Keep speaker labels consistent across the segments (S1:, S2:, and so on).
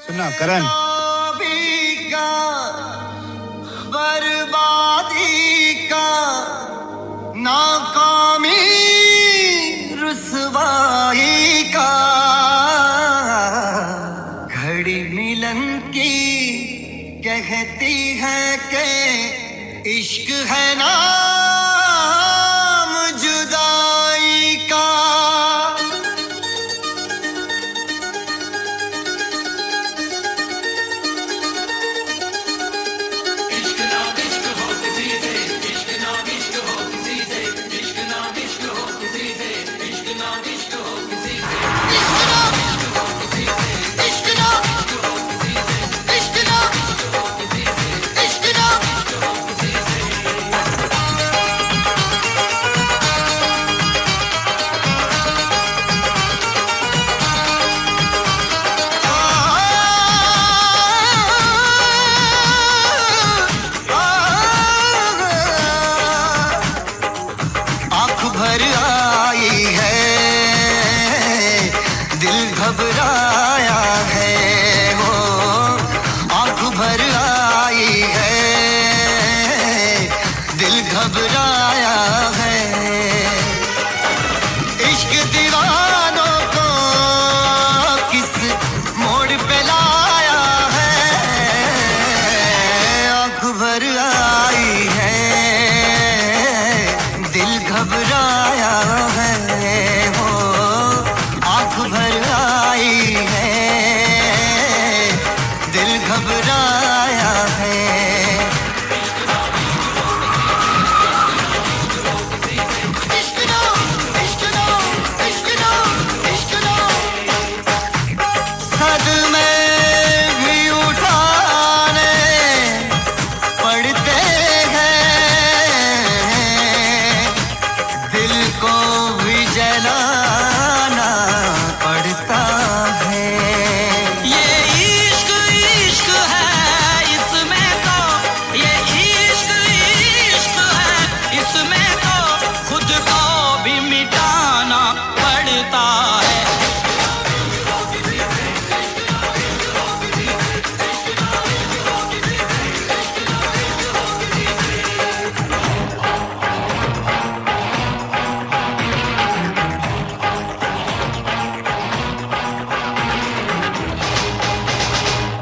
S1: सुनना करण,
S2: का बर्बादी का नाकामी रुसवाई का घड़ी मिलन की कहती है कि इश्क है नाम जुदाई का। भर आई है दिल घबराया है वो, आंख भर आई है दिल घबराया है। इश्क दीवानों को किस मोड़ पे लाया है, आंख भर आई है दिल घबराया है वो, आंख भर आई है दिल घबराया है। सदमे भी उठाने पड़ते को भी जलाना पड़ता है।
S3: ये इश्क इश्क है इसमें तो, ये इश्क इश्क है इसमें तो खुद को भी मिटाना पड़ता है।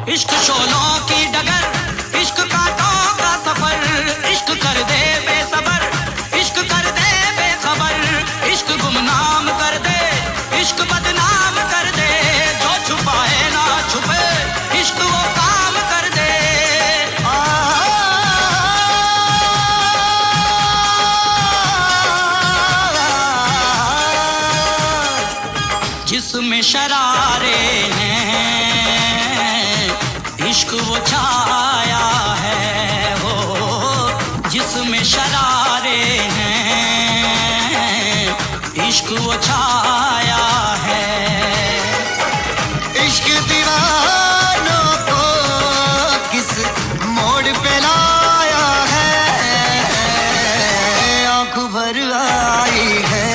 S3: इश्क शोलों की डगर, इश्क कांटों का सफर, इश्क कर दे बेसबर, इश्क कर दे बेखबर, इश्क गुमनाम कर दे, इश्क बदनाम कर दे, जो छुपाए ना छुपे इश्क वो काम कर दे। जिसमें शरारे हैं इश्क वो छाया है वो, जिसमें शरारे हैं इश्क वो छाया है।
S2: इश्क दीवानों को किस मोड़ पे लाया है, आंख भर आई है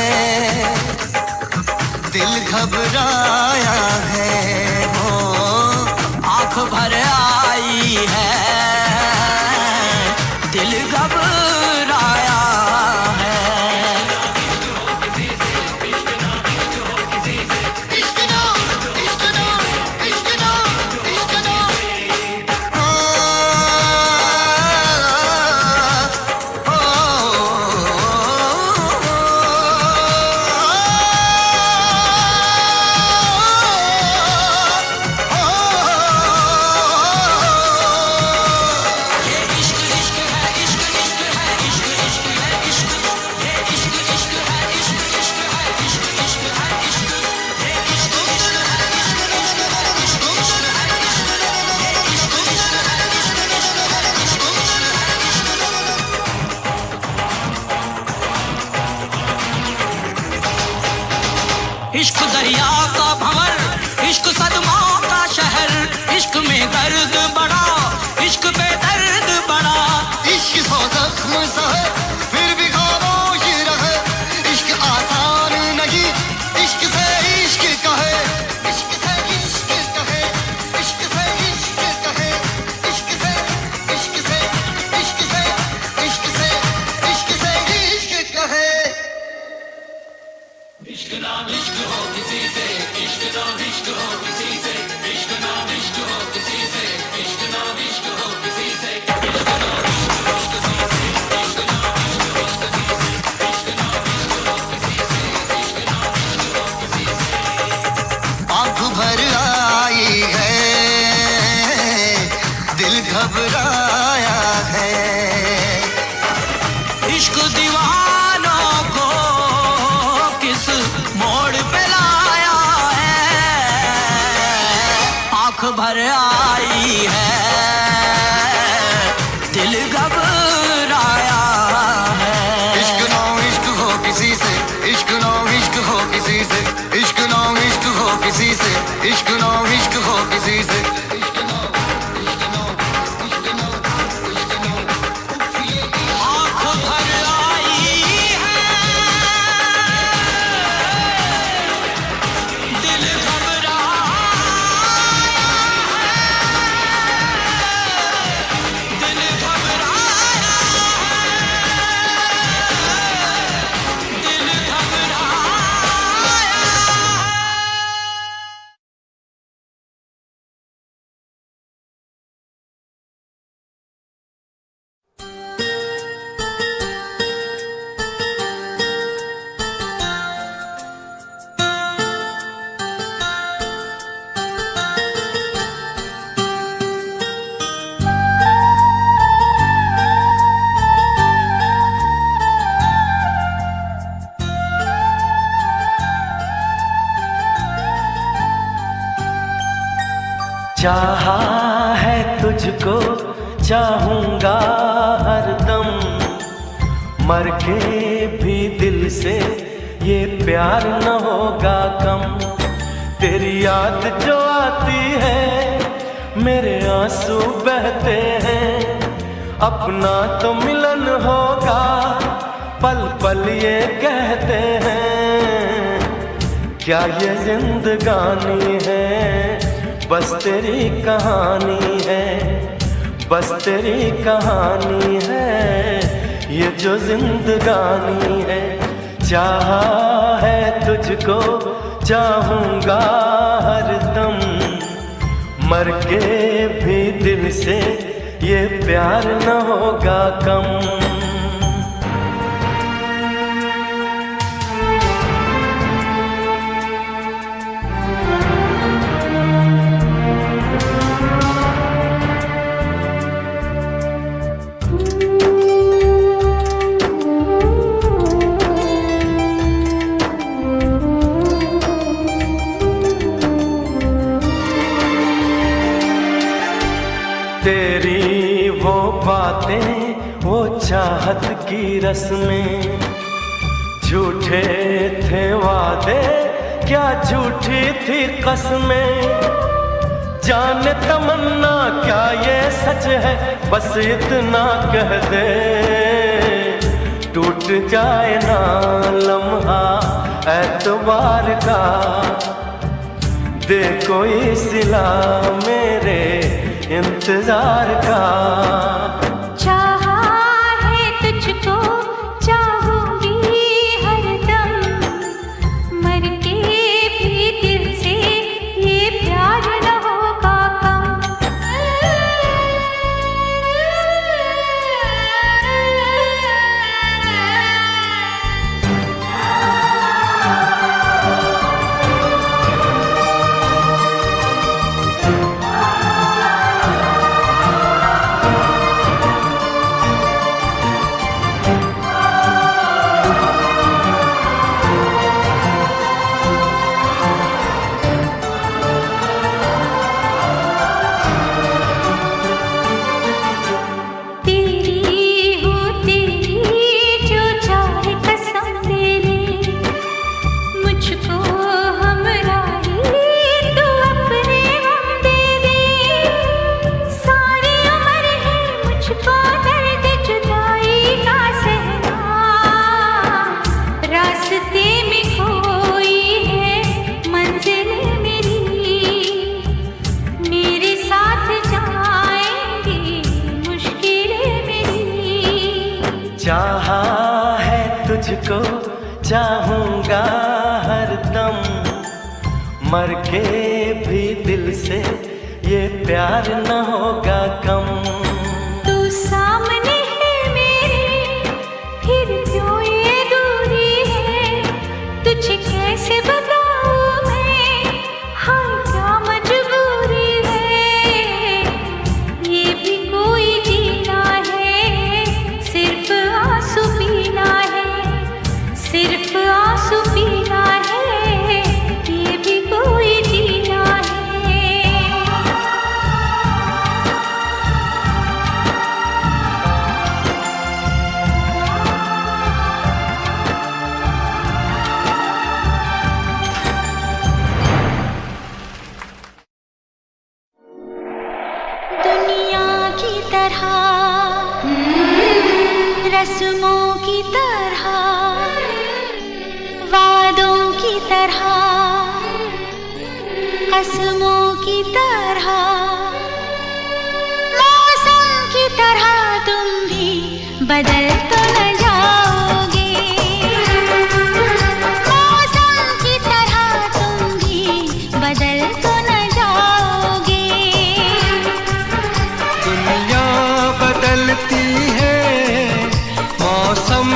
S2: दिल घबराया है वो,
S3: आंख भर आई है दिल घबराया है। भर आई है, दिल घबराया है।
S2: इश्क ना इश्क हो किसी से, इश्क ना इश्क हो किसी से, इश्क ना इश्क हो किसी से, इश्क ना इश्क हो किसी से।
S1: चाहा है तुझको, चाहूंगा हरदम, मर के भी दिल से ये प्यार न होगा कम। तेरी याद जो आती है मेरे आंसू बहते हैं, अपना तो मिलन होगा पल पल ये कहते हैं। क्या ये जिंदगानी है, बस तेरी कहानी है, बस तेरी कहानी है, ये जो जिंदगानी है। चाहा है तुझको, चाहूंगा हरदम, मर के भी दिल से ये प्यार न होगा कम। तेरी वो बातें, वो चाहत की रस्में, झूठे थे वादे, क्या झूठी थी कसमें। जाने तमन्ना क्या ये सच है, बस इतना कह दे, टूट जाए ना लम्हा एतबार का, दे कोई सिला मेरे इंतजार का।
S4: चाहा है तुझको, चाहूंगी हरदम, मर के भी दिल से ये प्यार न होगा कम।
S1: चाहा है तुझको, चाहूंगा हरदम, मर के भी दिल से ये प्यार न होगा कम।
S4: तू सामने है मेरे, फिर क्यों ये दूरी है, तुझे कैसे बताऊं मैं, हाँ क्या मजबूरी है। ये भी कोई जीना है, सिर्फ आंसू पीना है, सिर्फ आंसू पीना है, ये भी कोई जीना है। रस्मों की तरह, वादों की तरह, कसमों की तरह, मौसम की तरह तुम भी बदल तो न जाओगे। मौसम की तरह तुम भी बदल तो न जाओगे।
S1: दुनिया बदलती है, मौसम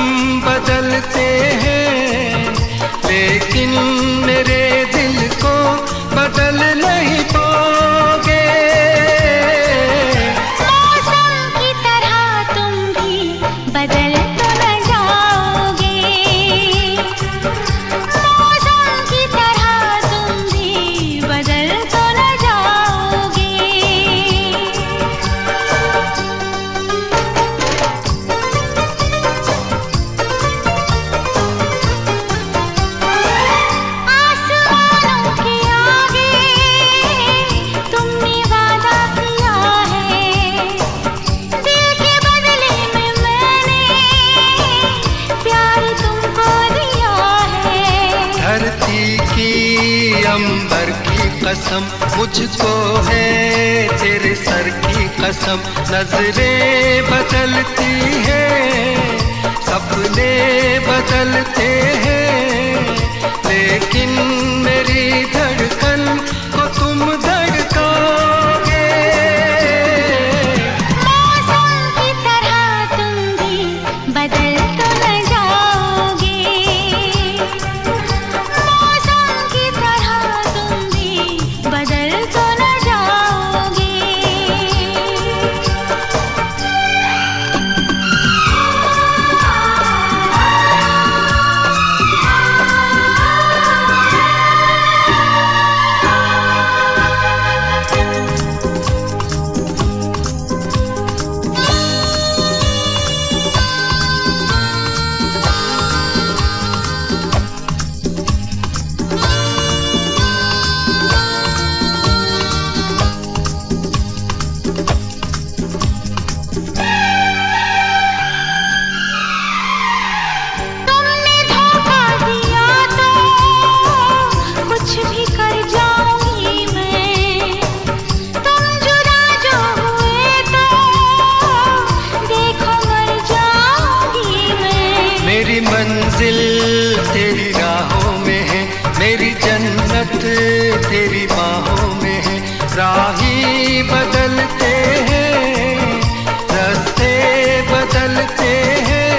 S1: बदलते हैं, लेकिन मेरे दिल को बदल नहीं पाओगे।
S4: मौसम की तरह तुम भी बदल तो न जाओगे। मौसम की तरह तुम भी बदल तो न जाओगे। आसमानों के आगे तुमने वादा किया है, दिल के बदले में मैंने प्यार तुमको दिया है।
S1: धरती की अंबर की कसम, मुझको है तेरे सर की कसम। नजरें बदलती हैं, सपने बदलते हैं, लेकिन मेरी धड़कन को तुम धड़काओगे।
S4: मौसम की तरह तुम भी बदल तो न जाओगे। मौसम की तरह तुम भी बदल तो न जाओगे। तुमने धोखा दिया तो कुछ भी कर जाऊंगी मैं। तुम जुदा जो हुए तो देखो मर जाऊंगी मैं।
S1: मेरी मंजिल तेरी राहों में है, मेरी जन्नत तेरी बाहों में है। राही बदलते हैं, रास्ते बदलते हैं,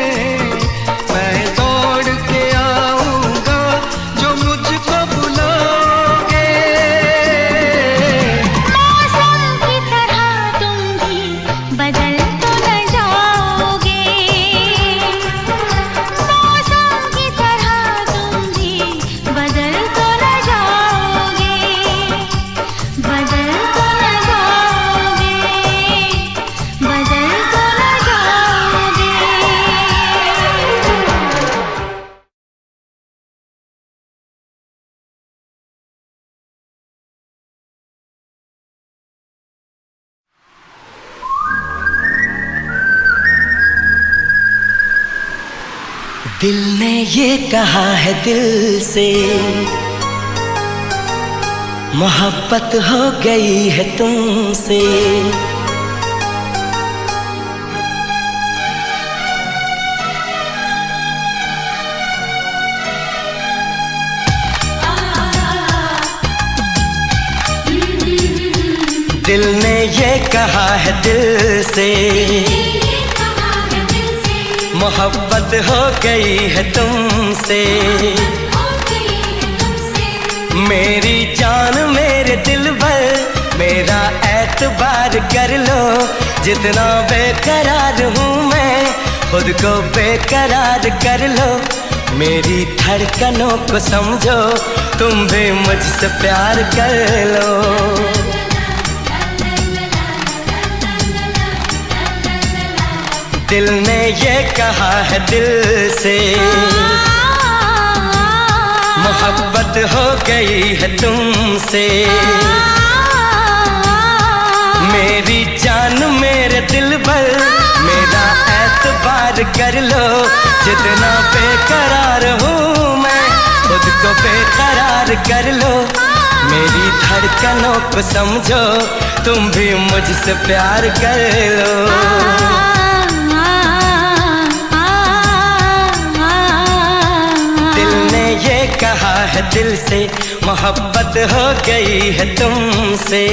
S1: मैं दौड़ के आऊंगा जो मुझको बुलाओगे।
S4: मौसम की तरह तुम भी बदल तो न जाओगे। मौसम की तरह तुम भी बदल तो न जाओगे। बदल तो न जाओगे। बदल तो न जाओगे।
S1: दिल ने ये कहा है दिल से, मोहब्बत हो गई है तुमसे। दिल ने ये कहा है दिल से, मोहब्बत हो गई है तुमसे। मेरी जान मेरे दिल भर, मेरा एतबार कर लो। जितना बेकरार हूँ मैं, खुद को बेकरार कर लो। मेरी धड़कनों को समझो, तुम भी मुझसे प्यार कर लो। दिल ने ये कहा है दिल से, मोहब्बत हो गई है तुमसे। मेरी जान मेरे दिल भर, मेरा एतबार बेकरार कर लो, जितना बेकरार हूँ मैं खुद को बेकरार कर लो। मेरी धड़कनों को समझो, तुम भी मुझसे प्यार कर लो। दिल ने ये कहा है दिल से, मोहब्बत हो गई है तुमसे।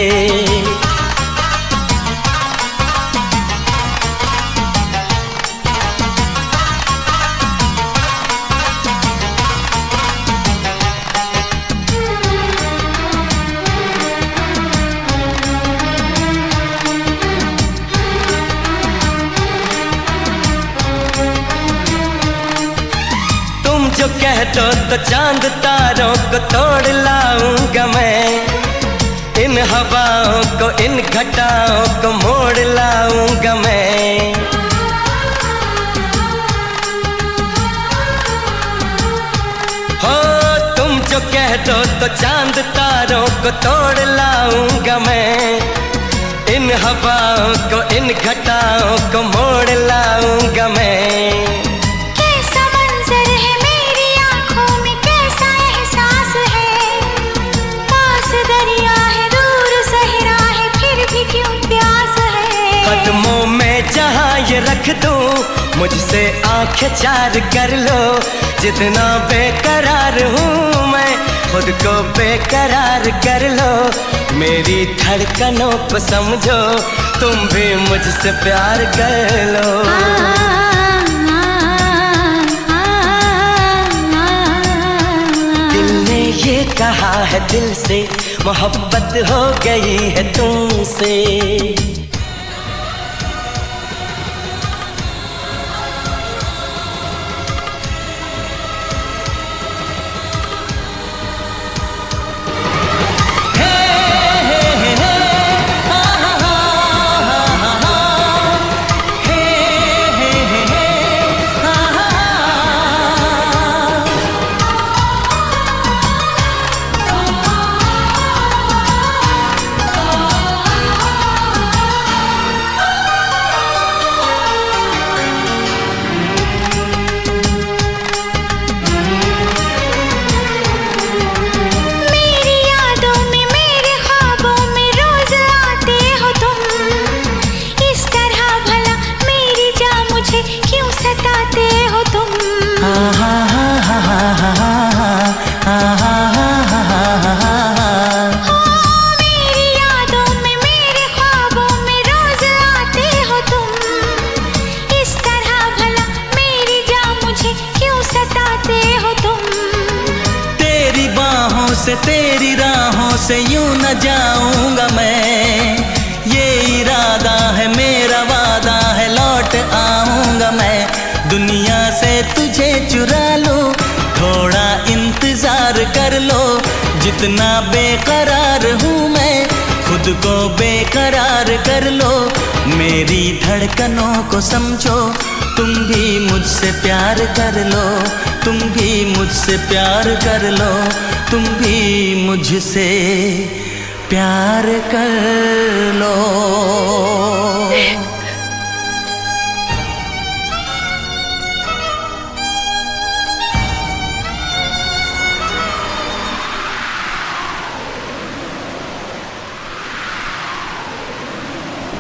S1: जो कह दो तो चांद तारों को तोड़ लाऊंगा मैं, इन हवाओं को इन घटाओं को मोड़ लाऊंगा मैं। हो तुम जो कह दो तो चांद तारों को तोड़ लाऊंगा मैं, इन हवाओं को इन घटाओं को मोड़ लाऊंगा मैं। कदमों में जहाँ ये रख दूँ, मुझसे आंखें चार कर लो, जितना बेकरार हूँ मैं खुद को बेकरार कर लो। मेरी धड़कनों को समझो, तुम भी मुझसे प्यार कर लो। दिल ने ये कहा है दिल से, मोहब्बत हो गई है तुमसे।
S3: तेरी राहों से यूं न जाऊंगा मैं, ये इरादा है मेरा वादा है लौट आऊंगा मैं। दुनिया से तुझे चुरा लूं, थोड़ा इंतजार कर लो, जितना बेकरार हूँ मैं खुद को बेकरार कर लो। मेरी धड़कनों को समझो, तुम भी मुझसे प्यार कर लो, तुम भी मुझसे प्यार कर लो, तुम भी मुझसे प्यार कर लो।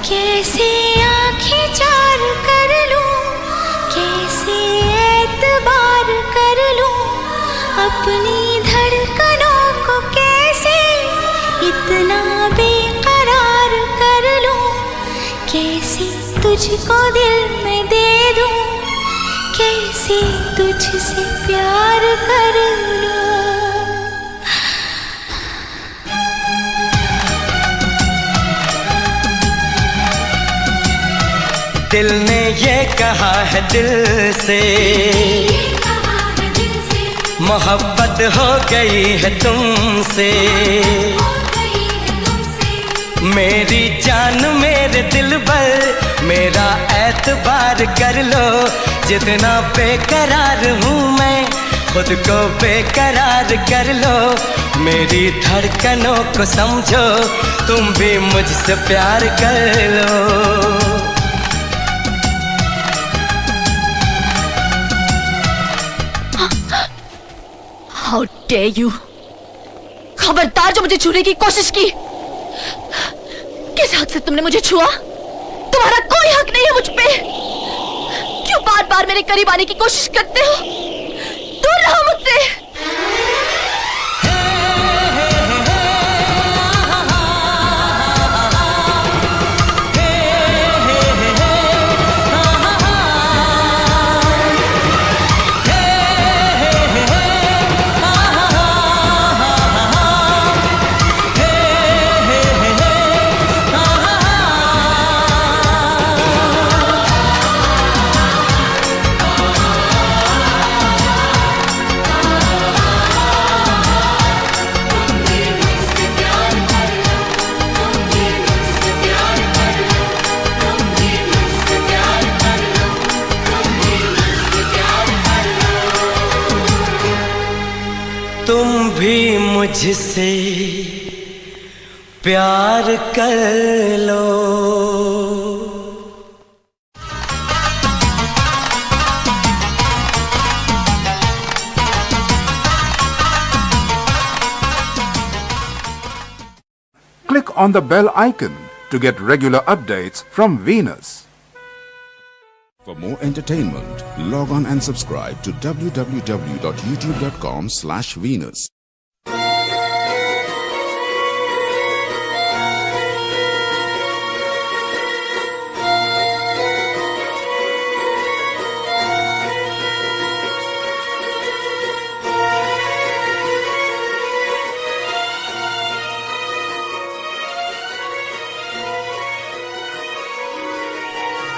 S4: कैसे आँखें चार कर लूं, कैसे एतबार कर लूं, अपनी धड़कनों को कैसे इतना बेकरार कर लूं, कैसे तुझको दिल में दे दूं, कैसे तुझसे प्यार कर लूं।
S1: दिल ने ये कहा है दिल से, मोहब्बत हो गई है तुमसे। मेरी जान मेरे दिल पर मेरा एतबार कर लो, जितना बेकरार हूँ मैं खुद को बेकरार कर लो। मेरी धड़कनों को समझो, तुम भी मुझसे प्यार कर लो।
S5: dare you? खबरदार जो मुझे छूने की कोशिश की। किस हक से तुमने मुझे छुआ? तुम्हारा कोई हक नहीं है मुझ पे। क्यों बार बार मेरे करीब आने की कोशिश करते हो? दूर रहो मुझसे।
S1: तुम भी मुझसे प्यार कर लो।
S6: Click on the bell icon to get regular updates from Venus.
S7: For more entertainment, log on and subscribe to www.youtube.com/Venus.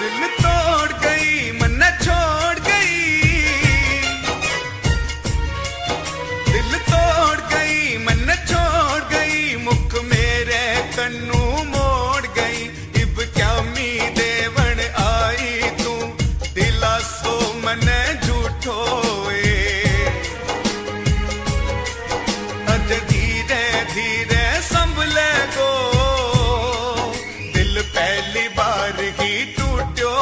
S8: दिल तोड़ गई मन छोड़ गई, दिल तोड़ गई मन छोड़ गई, मुख मेरे कन्नू मोड़ गई। इब क्या मीदे बन आई तू दिला सो मन झूठोए। अज धीरे धीरे संभले गो, दिल पहली बार ही टूटो।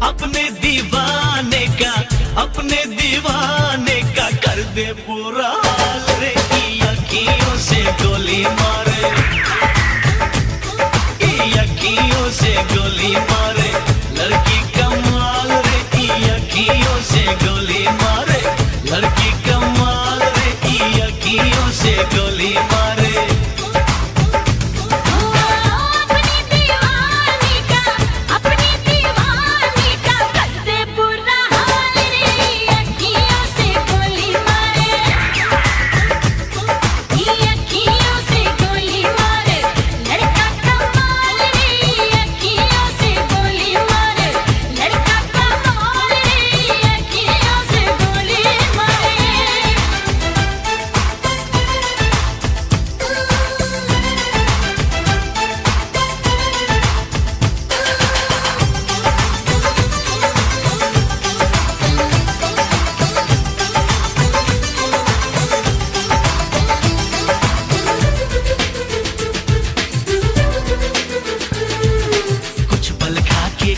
S9: अपने दीवाने का कर दे पूरा हाल रे, अखियों से गोली मारे, अखियों से गोली मारे, लड़की कमाल रे, अखियों से गोली मारे, लड़की कमाल रे, अखियों से गोली मारे।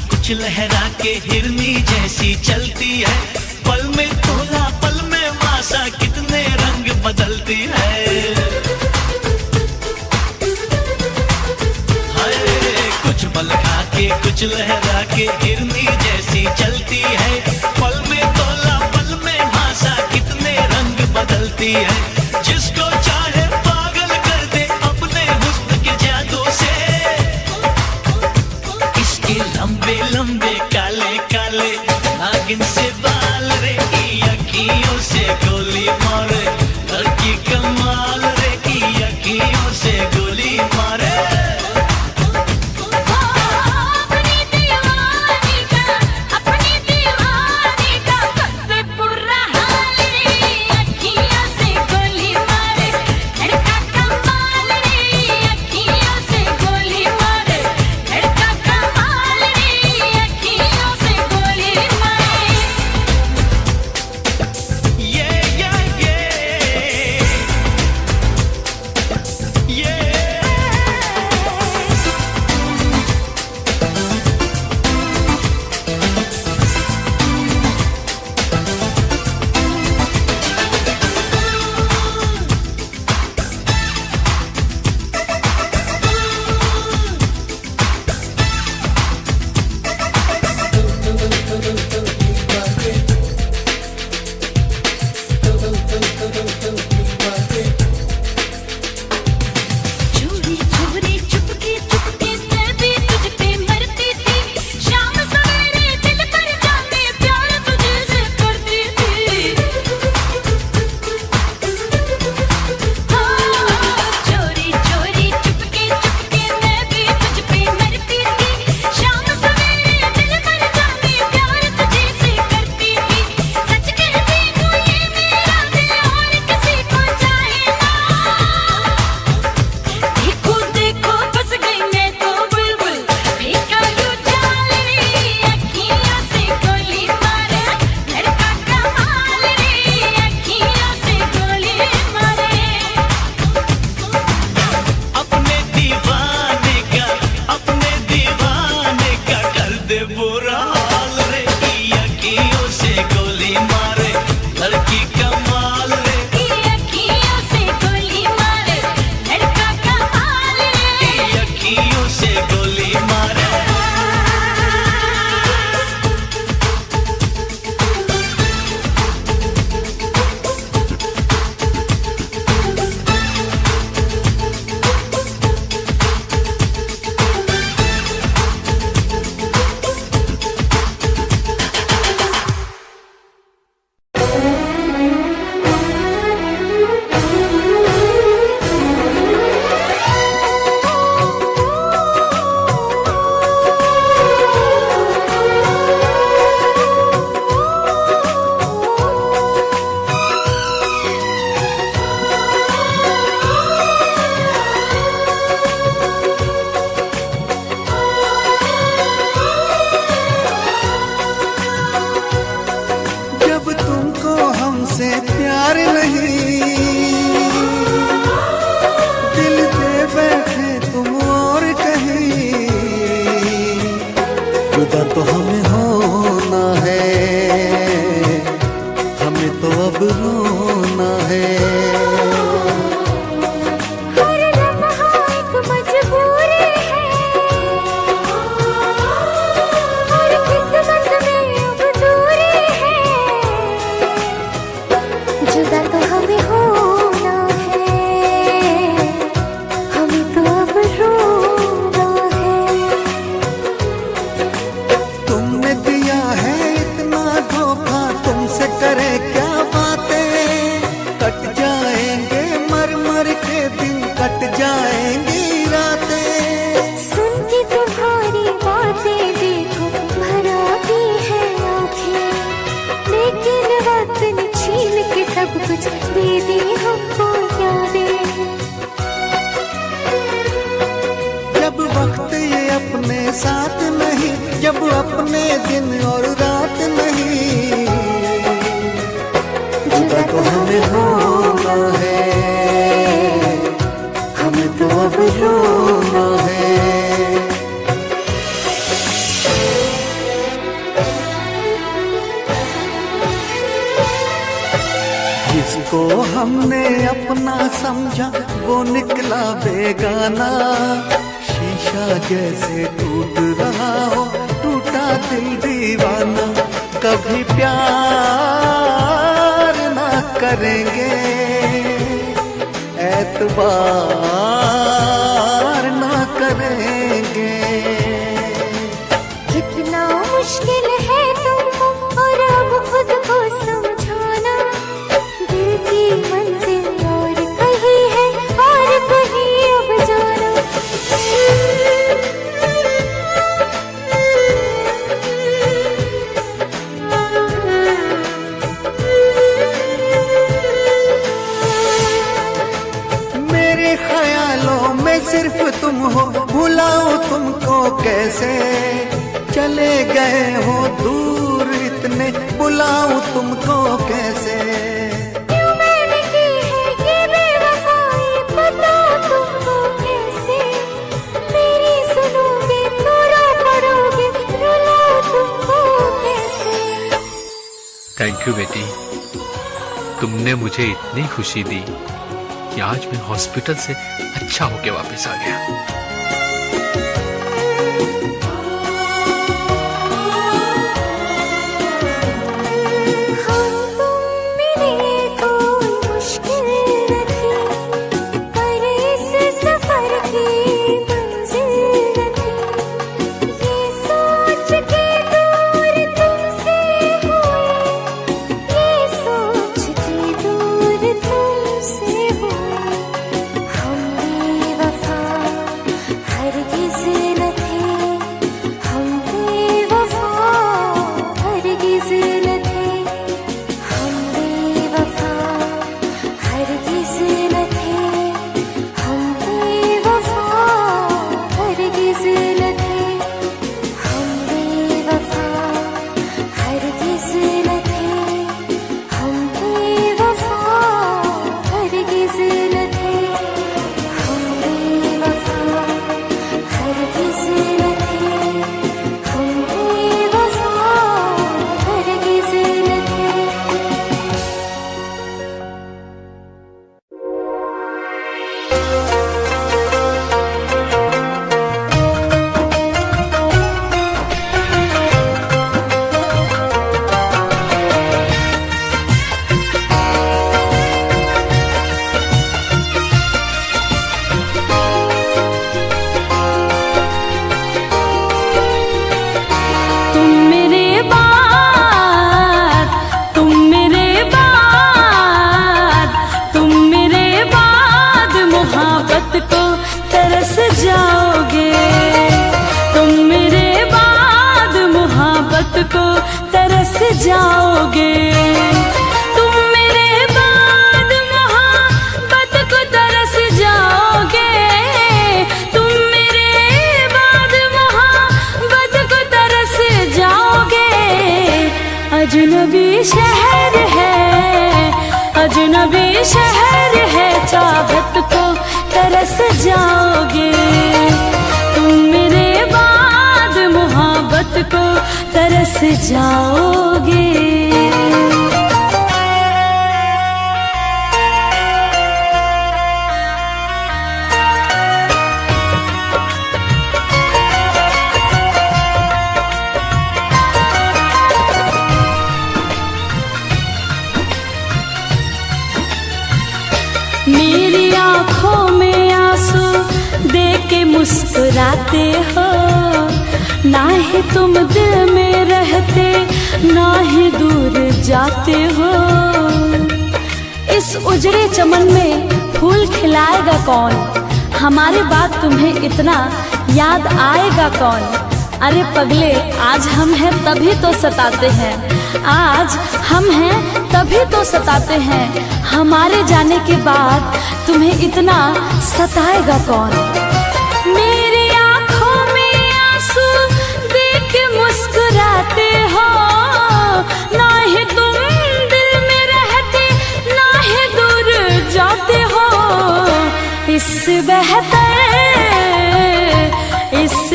S9: कुछ लहरा के हिरनी जैसी चलती है, पल में तोला पल में मासा, कितने रंग बदलती है। हाय कुछ पल खा के कुछ लहरा के हिरनी जैसी चलती है, पल में तोला पल में मासा, कितने रंग बदलती है। जिसको चाहे पागल कर दे अपने हुस्न के जादू से, इसके लंबे लंबे काले काले नागिन से बाल रे, अखियों से गोली मारे, लड़की कमाल रे, अखियों से गोली मारे। Yeah.
S10: जिसको हमने अपना समझा वो निकला बेगाना। शीशा जैसे टूट रहा हो टूटा दिल दीवाना। कभी प्यार ना करेंगे एतबार ना करेंगे।
S4: कितना मुश्किल है तुमको और अब खुद को समझाना। दिल की मंजिल और कहीं है और कहीं अब जाना।
S10: मेरे ख्यालों में सिर्फ तुम हो, भुलाऊं तुमको कैसे। चले गए हो दूर इतने, बुलाऊं तुमको कैसे।
S4: क्यों मैंने की है ये बेवफाई, बताओ तुमको कैसे। मेरी सुनोगे तो रो पड़ोगे, रुलाऊं तुमको कैसे।
S11: थैंक यू बेटी, तुमने मुझे इतनी खुशी दी कि आज मैं हॉस्पिटल से अच्छा होके वापस आ गया।
S12: जाओगे तुम मेरे बाद मोहब्बत को तरस जाओगे। तुम मेरे बाद मोहब्बत को तरस जाओगे। अजनबी शहर है, अजनबी शहर है, चाहत को तरस जाओगे। तुम मेरे बाद मोहब्बत को तरस जाओगे। मेरी आँखों में आंसू देख के मुस्कुराते हो। ना ही तुम दिल में रहते, ना ही दूर जाते हो। इस उजड़े चमन में फूल खिलाएगा कौन? हमारे बाद तुम्हें इतना याद आएगा कौन? अरे पगले, आज हम हैं तभी तो सताते हैं, आज हम हैं तभी तो सताते हैं। हमारे जाने के बाद तुम्हें इतना सताएगा कौन? मेरी आँखों में आंसू देख के मुस्कुराते हो। ना ही तुम दिल में रहते, ना ही दूर जाते हो। इससे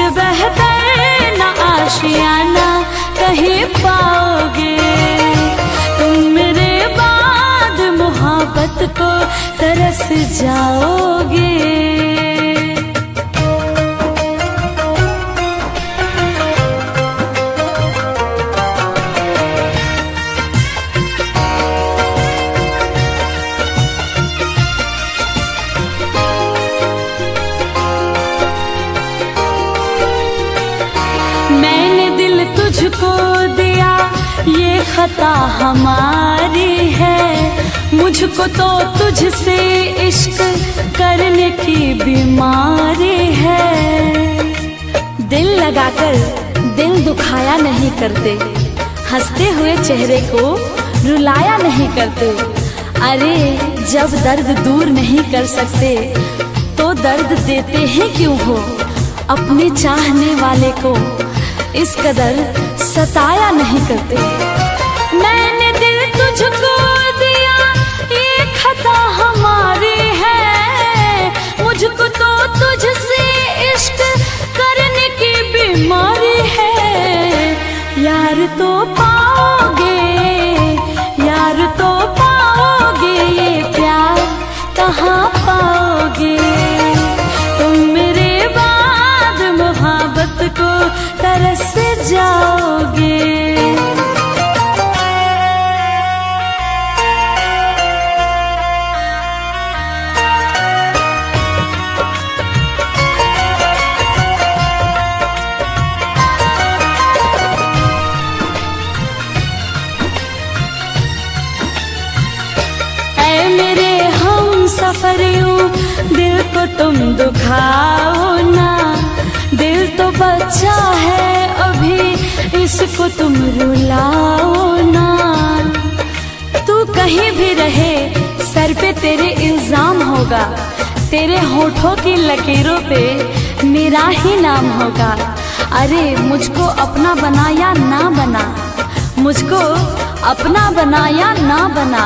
S12: बेहतर ना आशियाना कहीं पाओगे। तुम मेरे बाद तरस जाओगे। मैंने दिल तुझको दिया ये खता हमारी है, मुझको तो तुझसे इश्क करने की बीमारी है। दिल लगाकर दिल दुखाया नहीं करते, हंसते हुए चेहरे को रुलाया नहीं करते। अरे जब दर्द दूर नहीं कर सकते तो दर्द देते हैं क्यों हो, अपने चाहने वाले को इस कदर सताया नहीं करते। मैंने दिल तुझको दिया ये खता हमारी है, मुझको तो तुझसे इश्क करने की बीमारी है। यार तो पाओगे, यार तो पाओगे, ये प्यार कहाँ पाओगे। तुम मेरे बाद मोहब्बत को तरस जाओगे। ऐ मेरे हम सफरियों दिल को तुम दुखाओ ना, दिल तो बच्चा है अभी इसको तुम रुलाओ ना। तू कहीं भी रहे सर पे तेरे इल्जाम होगा, तेरे होठों की लकीरों पे मेरा ही नाम होगा। अरे मुझको अपना बना या ना बना, मुझको अपना बना या ना बना,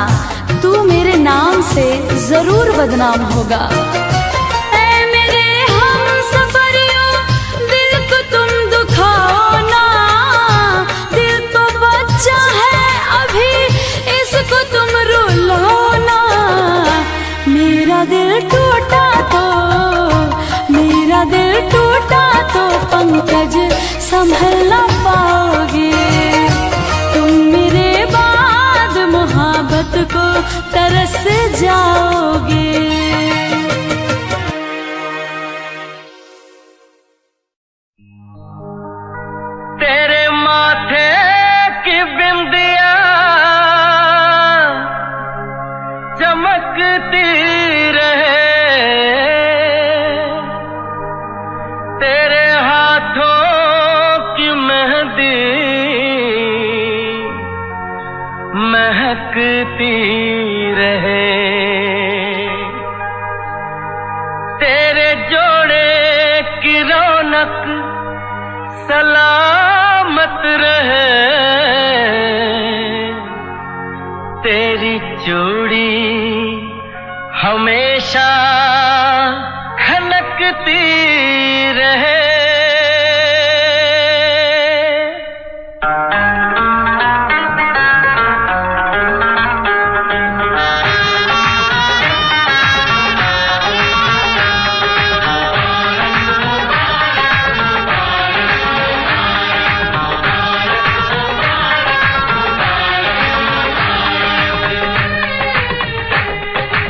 S12: तू मेरे नाम से जरूर बदनाम होगा। मेरा दिल टूटा तो पंकज संभल ना पाओगे। तुम मेरे बाद मोहब्बत को तरस जाओगे।
S1: तेरे माथे की बिंदिया चमकती रहे, तेरे हाथों की मेहंदी महकती रहे, तेरे जोड़े की रौनक सलामत रहे, तेरी चूड़ी हमेशा खनकती रहे।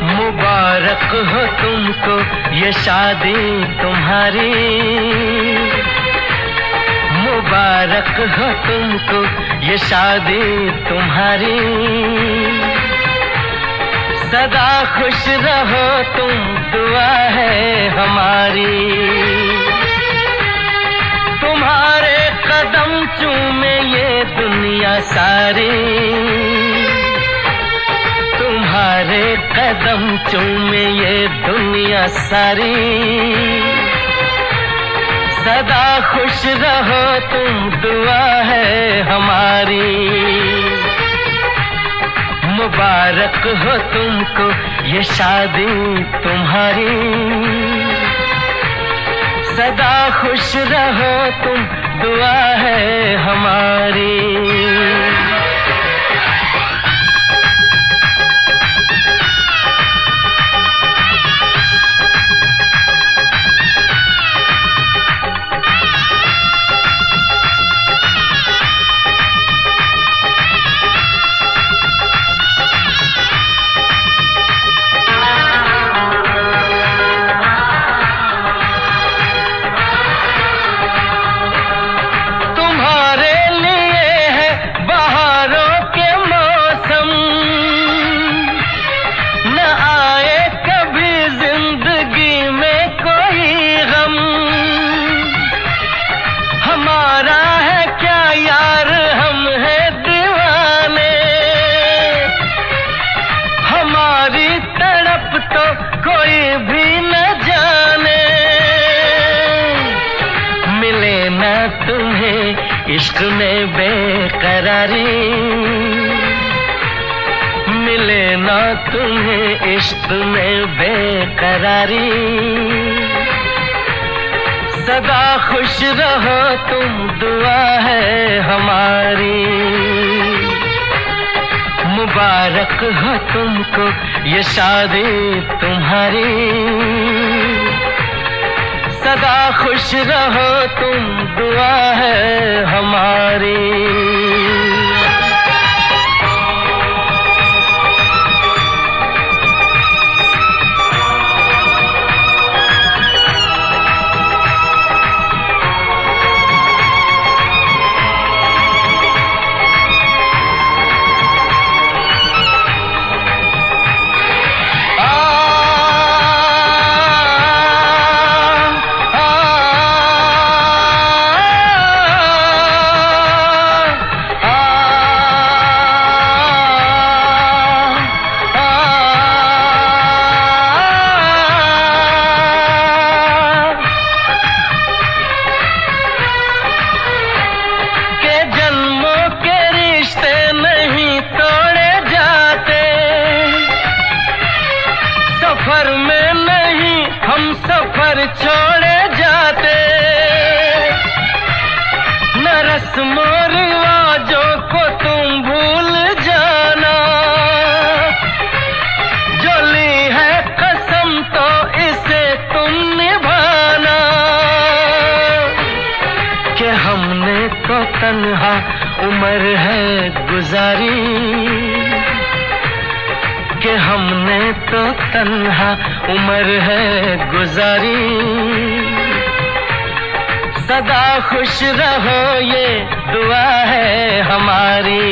S1: मुबारक हो तुमको ये शादी तुम्हारी, मुबारक हो तुमको ये शादी तुम्हारी। सदा खुश रहो तुम दुआ है हमारी, तुम्हारे कदम चूमे ये दुनिया सारी, तुम्हारे कदम चूमे ये दुनिया सारी। सदा खुश रहो तुम दुआ है हमारी, मुबारक हो तुमको ये शादी तुम्हारी। सदा खुश रहो तुम दुआ है हमारी।
S13: इश्क में बेकरारी मिले ना तुम्हें, इश्क में बेकरारी। सदा खुश रहो तुम, दुआ है हमारी। मुबारक हो तुमको ये शादी तुम्हारी। सदा खुश रहो तुम, दुआ है हमारी। सफर में नहीं हम सफर छोड़े जाते, न रस्मों रिवाजों को तुम भूल जाना। जो ली है कसम तो इसे तुम निभाना। कि हमने तो तन्हा उम्र है गुजारी, कि हमने तो तन्हा उम्र है गुजारी। सदा खुश रहो ये दुआ है हमारी।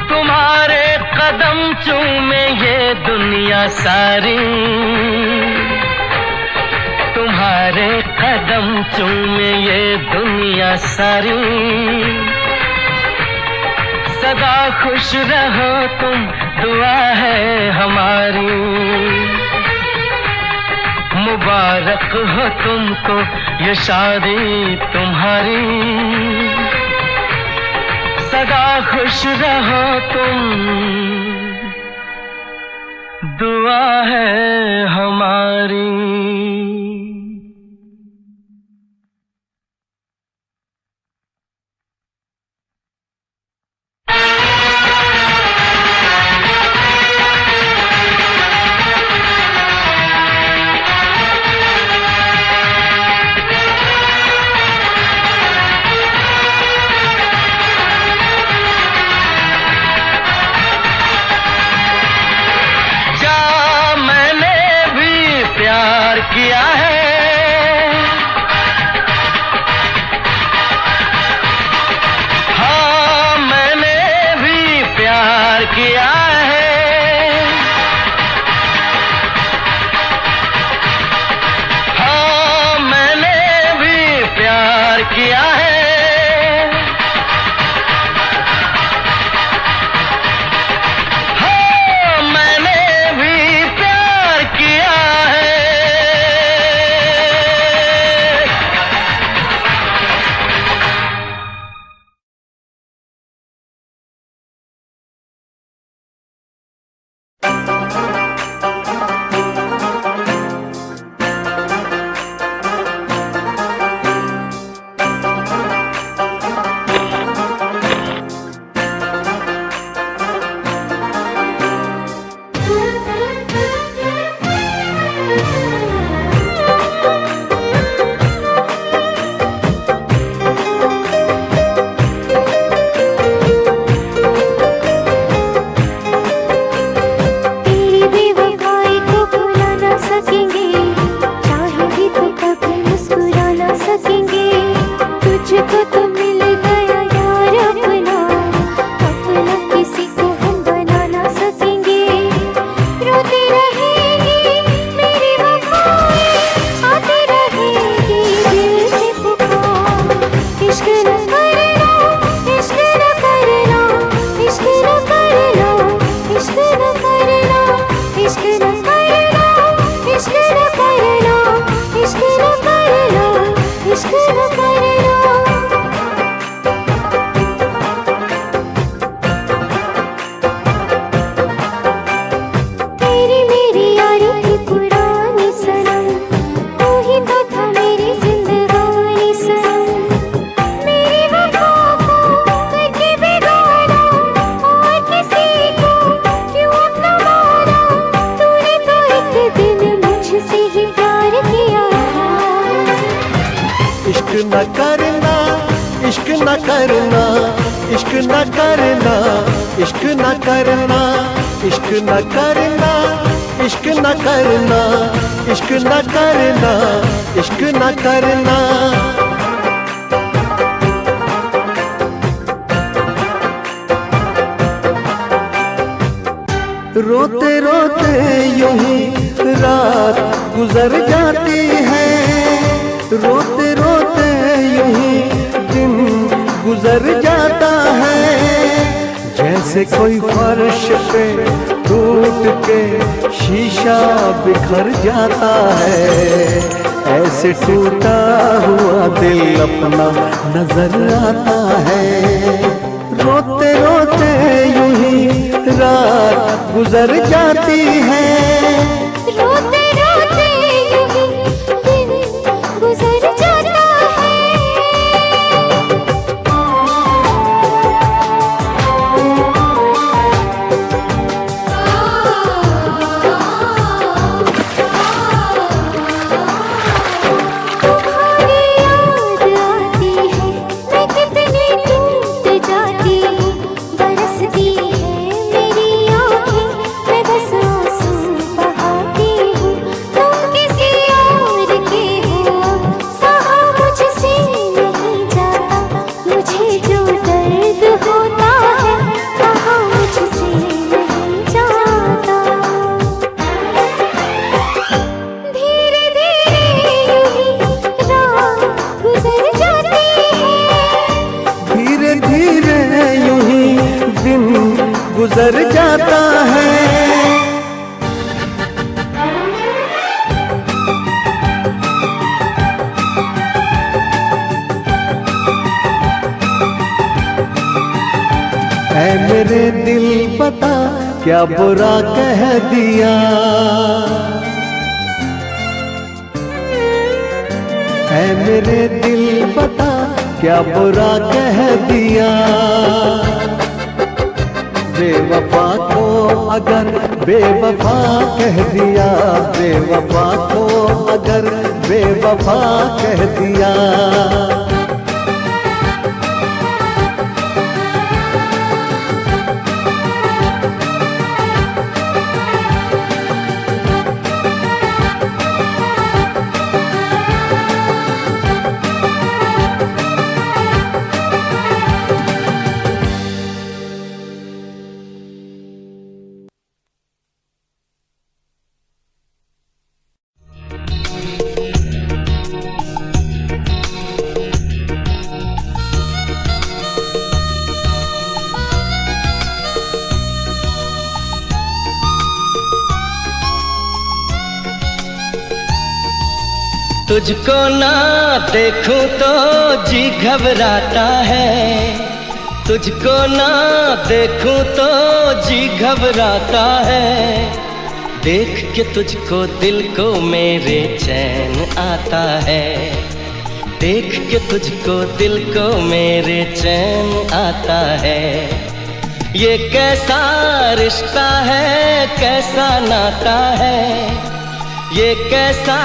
S13: तुम्हारे कदम चूमे ये दुनिया सारी, तुम्हारे कदम चूमे ये दुनिया सारी। सदा खुश रहो तुम, दुआ है हमारी। मुबारक हो तुमको ये शादी तुम्हारी। सदा खुश रहो तुम, दुआ है हमारी। किया है हाँ मैंने भी प्यार किया है। हाँ मैंने भी प्यार किया है।
S10: न करना, इश्क न करना, इश्क न करना, इश्क न करना, इश्क न करना, इश्क न करना, इश्क न करना, इश्क न करना। रोते रोते यूं ही रात गुजर जाती है, रोते रोते यूं ही दिन गुजर जाता है। जैसे कोई फर्श पे टूट के शीशा बिखर जाता है, ऐसे टूटा हुआ दिल अपना नजर आता है। रोते रोते यूं ही रात गुजर जाती है,
S4: रोते रोते यूं ही दिन गुजर जाता तुम्हारी याद आती है, मैं कितनी टूट जाती हूँ। बरसती है मेरी आँखें, मैं बस आंसू बहाती हूँ। तुम किसी और के हो, सहा मुझसे नहीं जाता। मुझे जो दर्द होता है, कहा मुझसे नहीं जाता। धीरे धीरे यूं ही रात गुजर जाती है,
S10: धीरे धीरे यूं ही दिन गुजर जाता है। ऐ मेरे दिल बता क्या बुरा कह दिया, ऐ मेरे दिल बता क्या बुरा कह दिया। बेवफा को अगर बेवफा कह दिया, बेवफा को अगर बेवफा कह दिया।
S1: तुझको ना देखूं तो जी घबराता है, तुझको ना देखूं तो जी घबराता है। देख के तुझको दिल को मेरे चैन आता है, देख के तुझको दिल को मेरे चैन आता है। ये कैसा रिश्ता है, कैसा नाता है, ये कैसा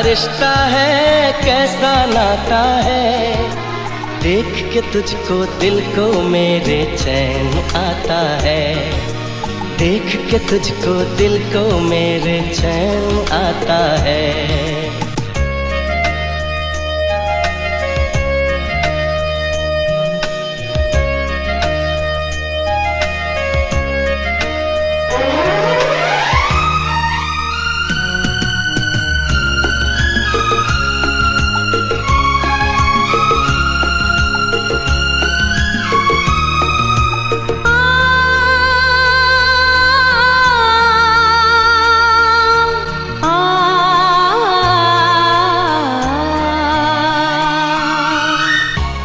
S1: रिश्ता है, कैसा नाता है। देख के तुझको दिल को मेरे चैन आता है, देख के तुझको दिल को मेरे चैन आता है।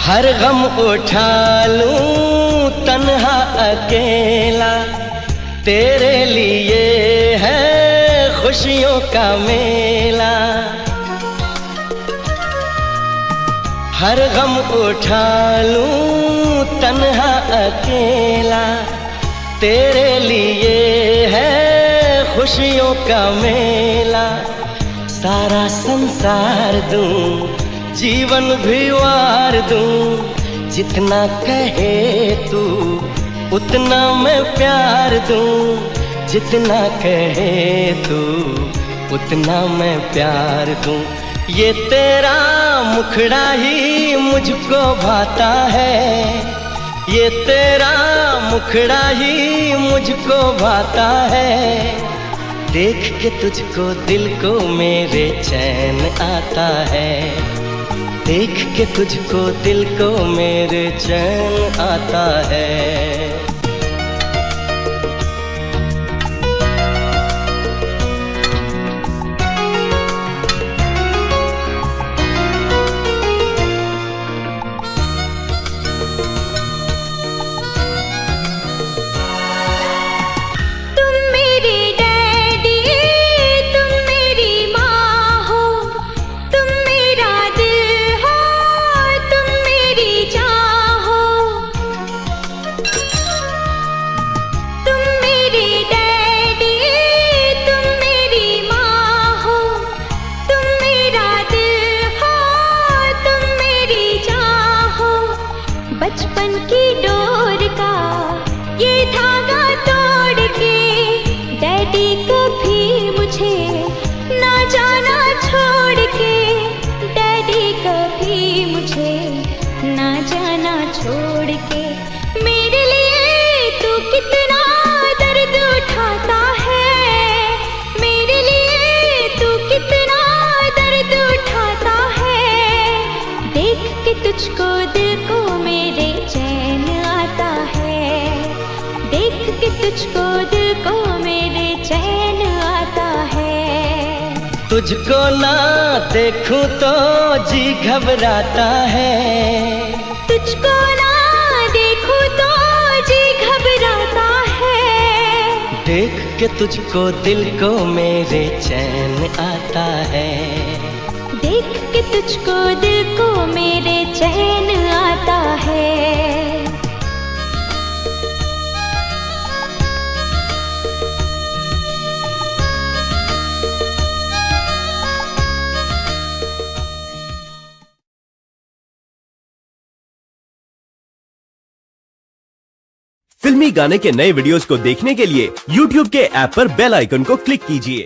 S1: हर गम उठा लूं तन्हा अकेला, तेरे लिए है खुशियों का मेला। हर गम उठा लूं तन्हा अकेला, तेरे लिए है खुशियों का मेला। सारा संसार दूं जीवन भी वार दूं, जितना कहे तू उतना मैं प्यार दूं, जितना कहे तू उतना मैं प्यार दूं। ये तेरा मुखड़ा ही मुझको भाता है, ये तेरा मुखड़ा ही मुझको भाता है। देख के तुझको दिल को मेरे चैन आता है, देख के तुझको दिल को मेरे चैन आता है।
S4: तुझको दिल को मेरे चैन आता है, देख के तुझको दिल को मेरे चैन आता है।
S1: तुझको ना देखूं तो जी घबराता है,
S4: तुझको ना देखूं तो जी घबराता है।
S1: देख के तुझको दिल को मेरे चैन आता है,
S4: देख के तुझको दिल को मेरे चैन आता है।
S14: फिल्मी गाने के नए वीडियोस को देखने के लिए YouTube के ऐप पर बेल आइकन को क्लिक कीजिए।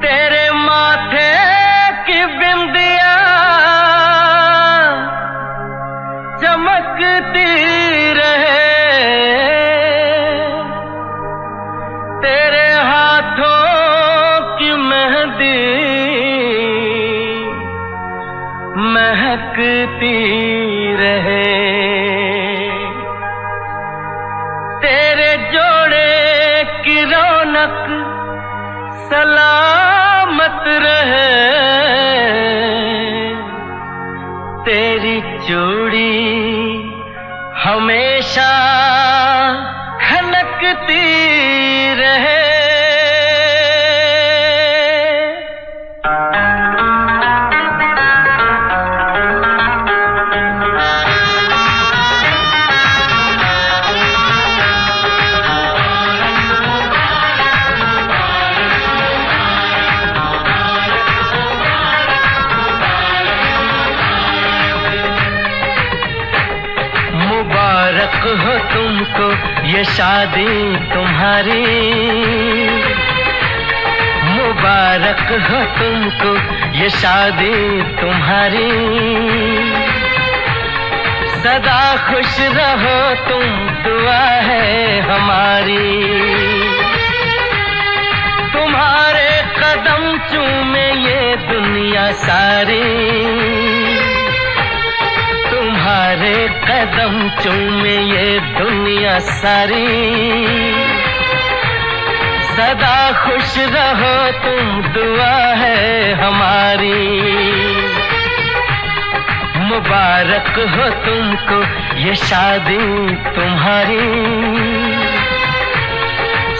S13: तेरे माथे की बिंदिया चमकती रहे, तेरे हाथों की मेहंदी महकती रहे, तेरे जोड़े की रौनक सलामत रहे, तेरी चूड़ी हमेशा खनकती रहे। मुबारक हो तुमको ये शादी तुम्हारी, मुबारक हो तुमको ये शादी तुम्हारी। सदा खुश रहो तुम दुआ है हमारी, तुम्हारे कदम चूमे ये दुनिया सारी, तुम्हारे कदम चूमे ये दुनिया सारी। सदा खुश रहो तुम दुआ है हमारी, मुबारक हो तुमको ये शादी तुम्हारी।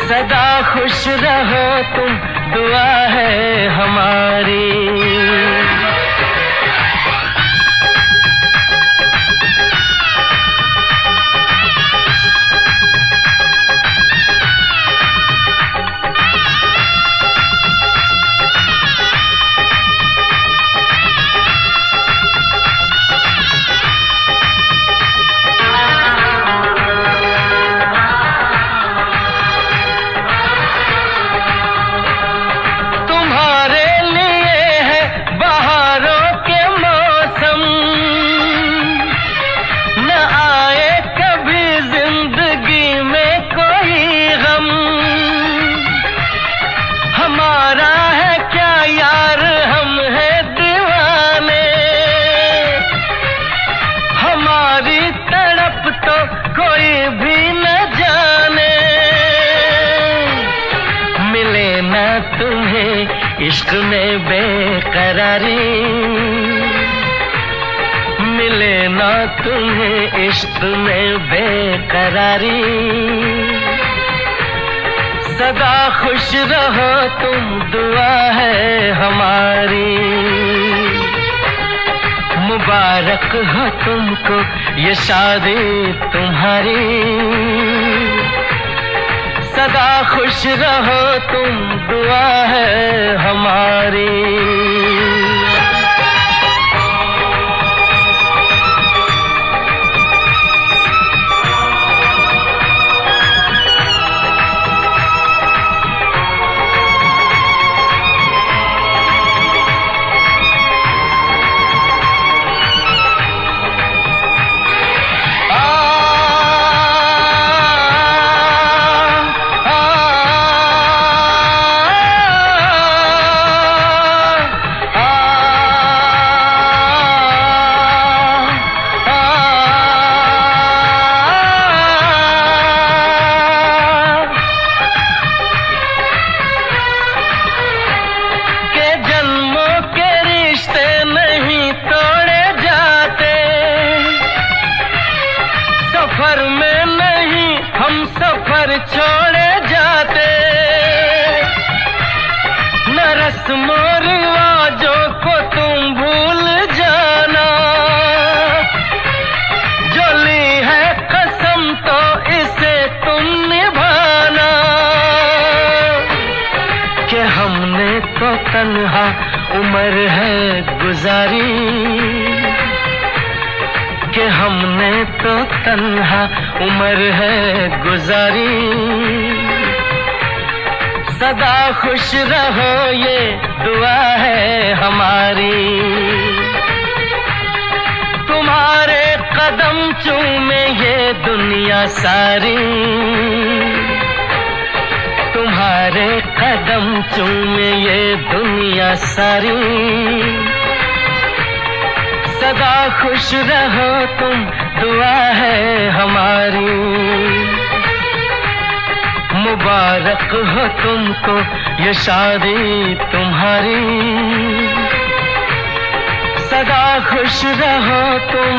S13: सदा खुश रहो तुम दुआ है हमारी। इश्क में बेकरारी, मिले ना तुम्हें इश्क में बेकरारी। सदा खुश रहो तुम दुआ है हमारी, मुबारक हो तुमको ये शादी तुम्हारी। सदा खुश रहो तुम दुआ है हमारी। तन्हा उम्र है गुजारी, कि हमने तो तन्हा उम्र है गुजारी। सदा खुश रहो ये दुआ है हमारी, तुम्हारे कदम चूमे ये दुनिया सारी, तुम्हारे कदम चूमे ये दुनिया सारी। सदा खुश रहो तुम दुआ है हमारी, मुबारक हो तुमको ये शादी तुम्हारी। सदा खुश रहो तुम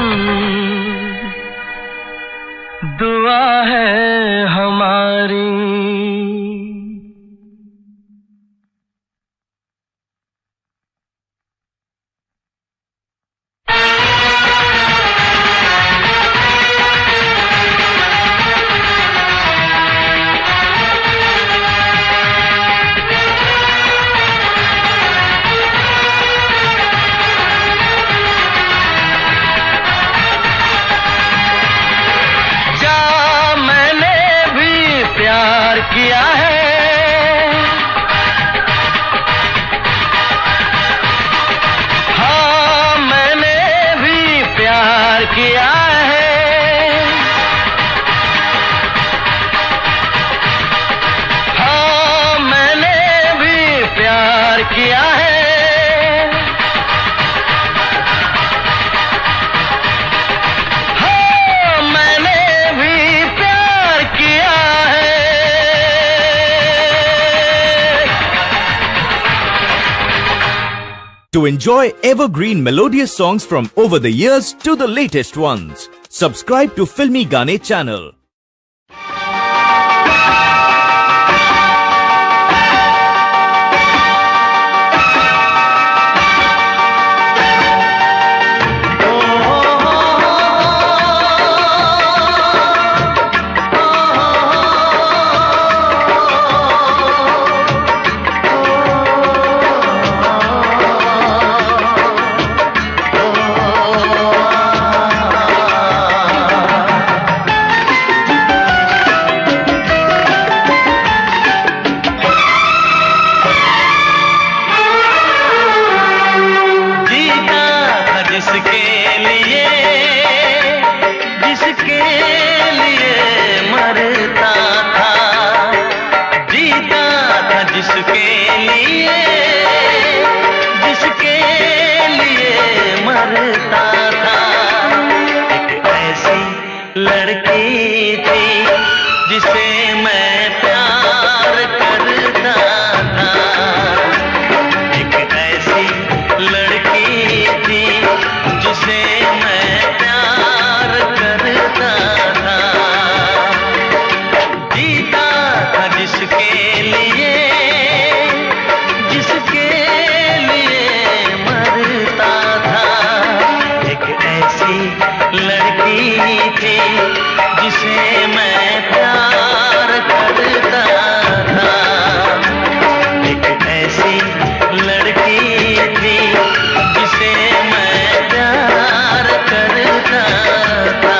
S13: दुआ है हमारी। किया है हाँ मैंने भी प्यार किया है, हाँ मैंने भी प्यार किया है, हाँ मैंने भी प्यार किया है।
S15: To enjoy evergreen melodious songs from over the years to the latest ones, subscribe to Filmy Gaane channel.
S13: लड़की थी जिसे मैं प्यार करता था,
S9: थी जिसे मैं प्यार करता था। एक ऐसी लड़की थी जिसे मैं प्यार करता था।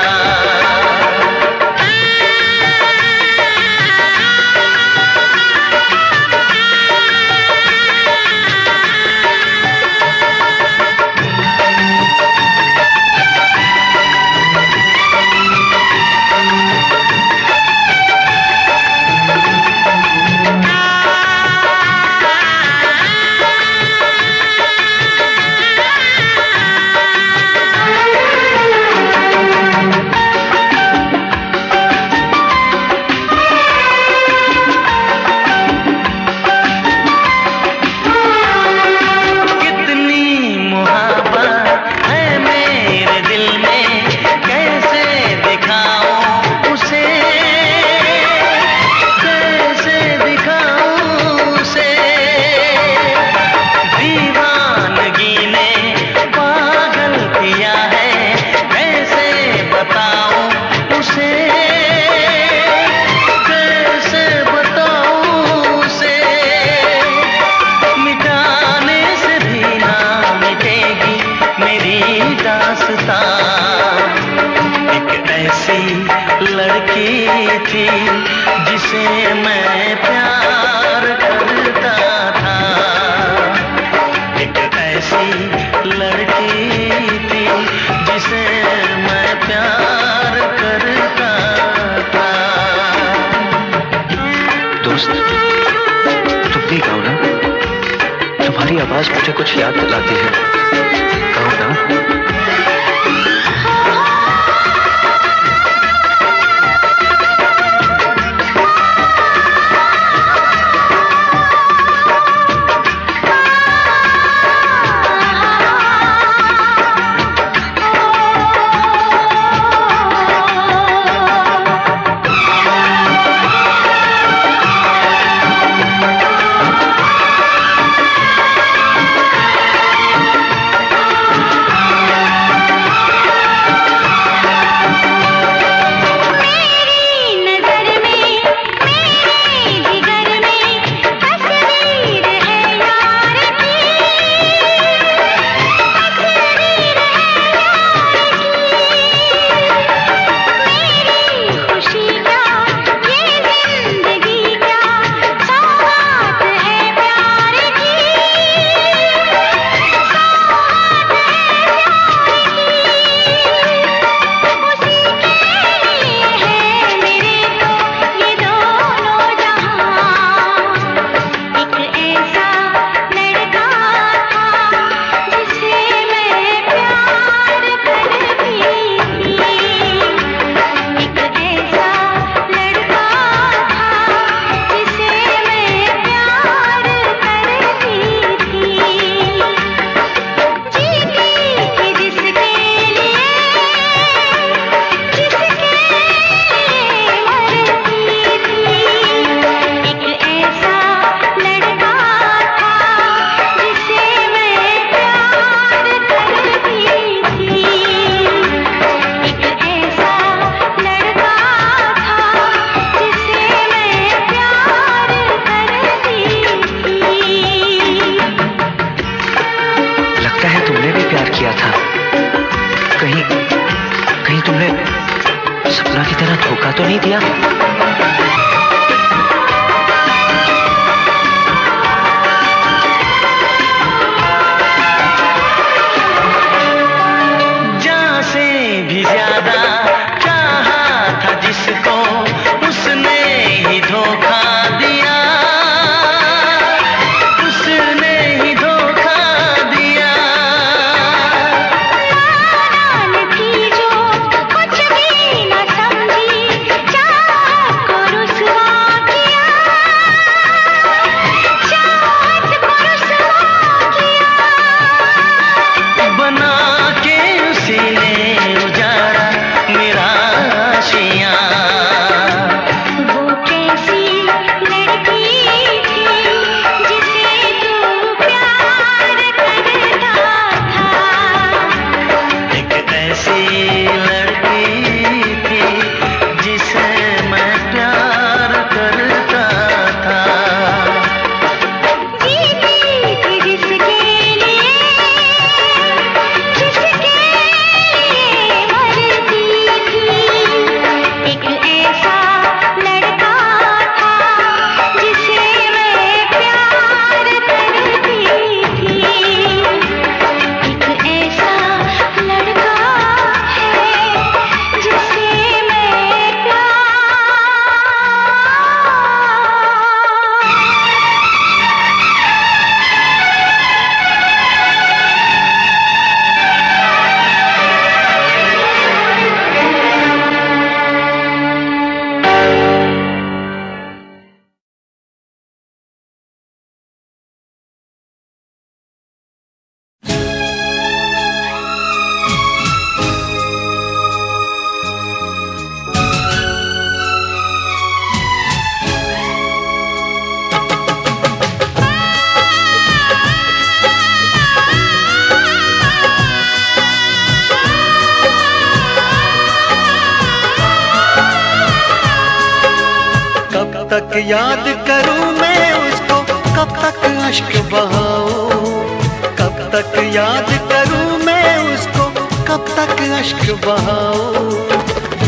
S9: जिसे मैं प्यार करता था। एक ऐसी लड़की थी जिसे मैं प्यार करता था।
S16: दोस्त, तुम भी गाओ ना, तुम्हारी आवाज मुझे कुछ याद दिलाती है। गाओ ना। सपना की तरह धोखा तो नहीं दिया?
S9: जान से भी ज्यादा चाहा था जिसको, उसने ही धोखा दिया, उसने ही धोखा दिया।
S4: नादान थी जो कुछ भी न समझी, चाहत को रुसवा किया, चाहत को रुसवा किया।
S9: बना के उसी ने उजाड़ा मेरा आशियाँ।
S4: वो कैसी लड़की थी जिसे तू प्यार करता था।
S9: एक ऐसी लड़की
S10: तक याद करूं मैं उसको, कब तक अश्क बहाऊं, कब तक याद करूं मैं उसको, कब तक अश्क बहाऊं।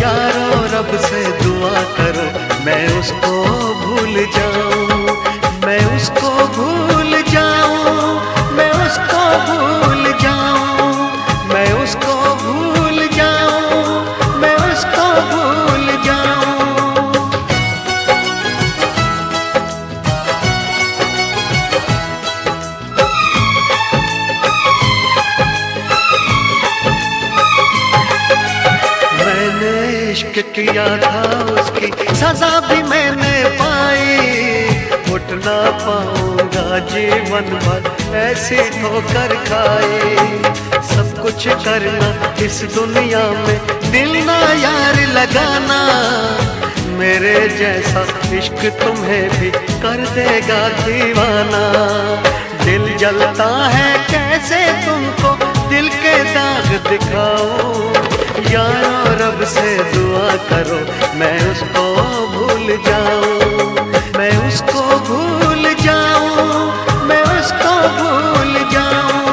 S10: यारो रब से दुआ करो मैं उसको भूल जाऊं, मैं उसको भूल जाऊं, मैं उसको भूल जाऊं, मैं उसको भूल जाऊं, मैं उसको भूल जाऊं। इश्क किया था उसकी सजा भी मैंने पाई, उठ ना पाऊंगा जीवन भर ऐसी ठोकर खाई। सब कुछ करना इस दुनिया में, दिल ना यार लगाना, मेरे जैसा इश्क तुम्हें भी कर देगा दीवाना। दिल जलता है कैसे तुमको दिल के दाग दिखाऊं, यारो रब से दुआ करो मैं उसको भूल जाऊं, मैं उसको भूल जाऊं, मैं उसको भूल जाऊं।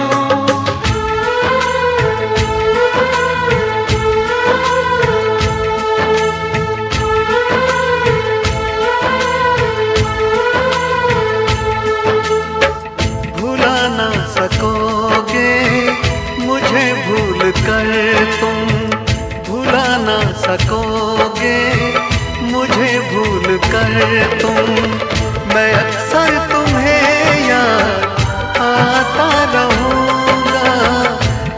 S10: भुला ना सकोगे मुझे भूल कर तुम, भुला ना सकोगे मुझे भूल कर तुम। मैं अक्सर तुम्हें याद आता रहूँगा,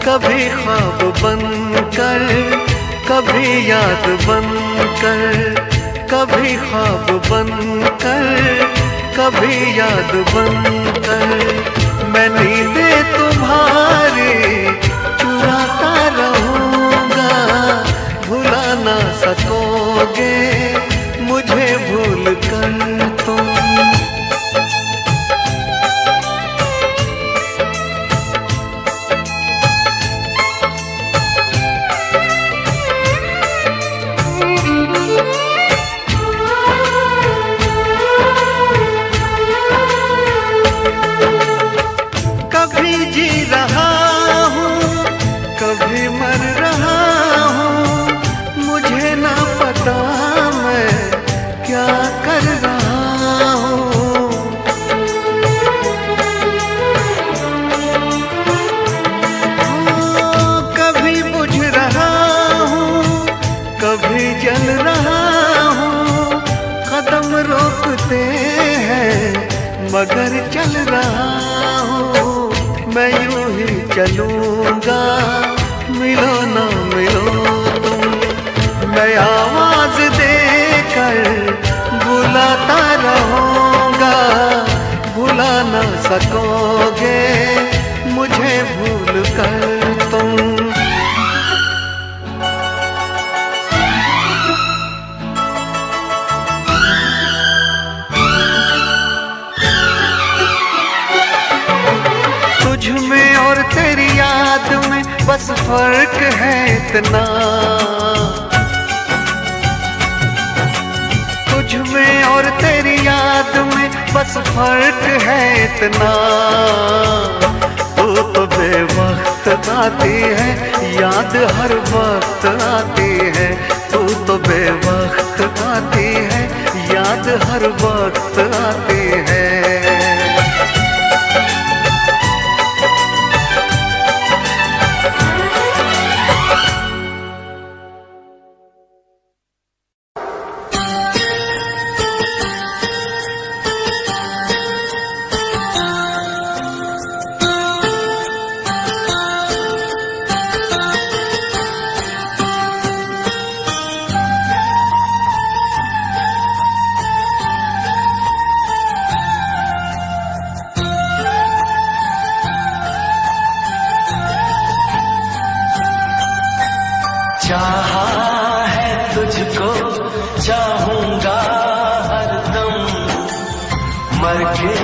S10: कभी ख्वाब बनकर, कभी याद बनकर, कभी ख्वाब बनकर, कभी याद बनकर। मैं नींदें तुम्हारी चुराता रहूँगा, भुला ना सकोगे मुझे भूल कर तुम। कभी जी रहा हूँ, कभी मर रहा हूँ, मुझे ना पता मैं क्या कर रहा हूँ। कभी बुझ रहा हूँ, कभी जल रहा हूँ, कदम रोकते हैं मगर चल रहा हूँ। मैं यूं ही चलूंगा मिलो ना मिलो तुम, मैं आवाज देकर बुलाता रहूंगा, भुला ना सकोगे मुझे भूल कर तुम। तुझ में और तेरी याद में बस फर्क है इतना, तुझ में और तेरी याद में बस फर्क है इतना। तू तो बेवक्त आती है, याद हर वक्त आती है, तू तो बेवक्त आती है, याद हर वक्त आती है।
S9: चाहा है तुझको चाहूंगा हरदम, मर के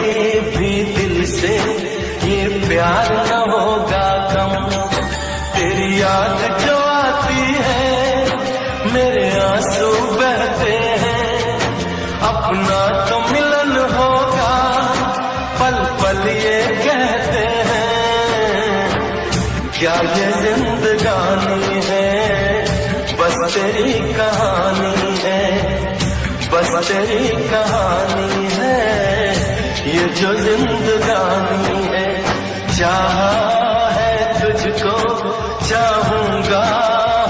S9: भी दिल से ये प्यार न होगा कम। तेरी याद जो आती है मेरे आंसू बहते हैं, अपना
S1: कहानी है, बस तेरी कहानी है, ये जो जिंदगानी है। चाहा है तुझको, चाहूंगा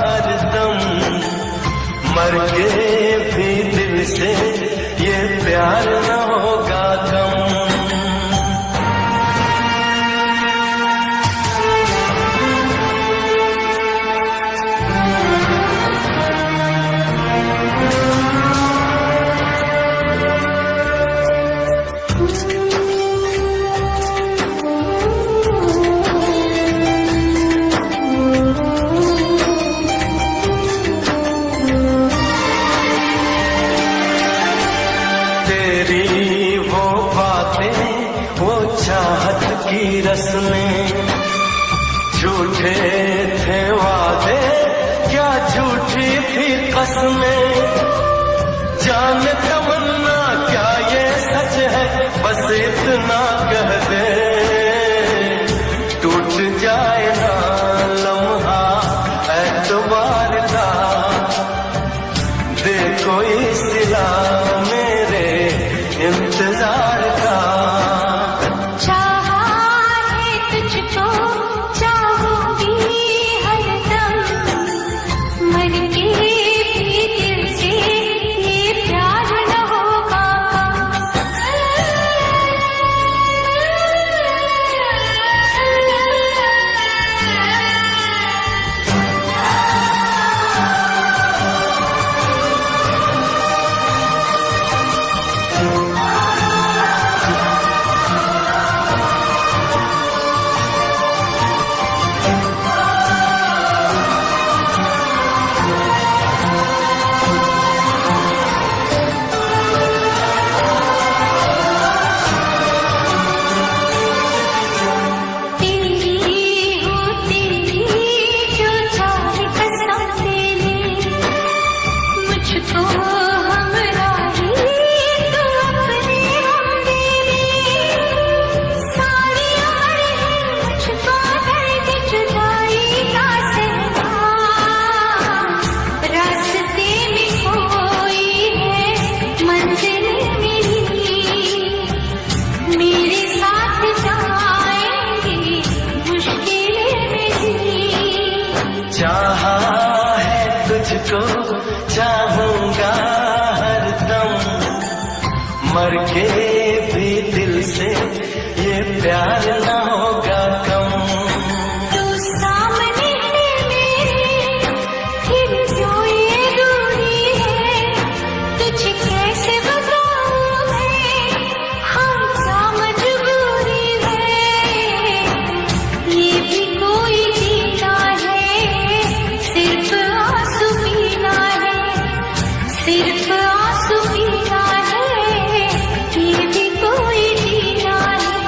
S1: हरदम, मर के भी दिल से ये प्यार न होगा कम। की रस्में झूठे थे वादे, क्या झूठी थी कसमें, जान तमन्ना क्या ये सच है, बस इतना कह दे, टूट जाए ना लम्हा एतबार का, दे कोई सिला मेरे इंतजार का। चाहा है तुझको, चाहूंगा हरदम, मर के भी दिल से ये प्यार न होगा कम।
S4: तू सामने मेरे, फिर जो ये दूरी है, तुझे कैसे बताऊं मैं, हम क्या मजबूरी है, ये भी कोई जीना है, सिर्फ आंसू पीना है, सिर्फ आंसू पीना है, ये भी कोई जीना है।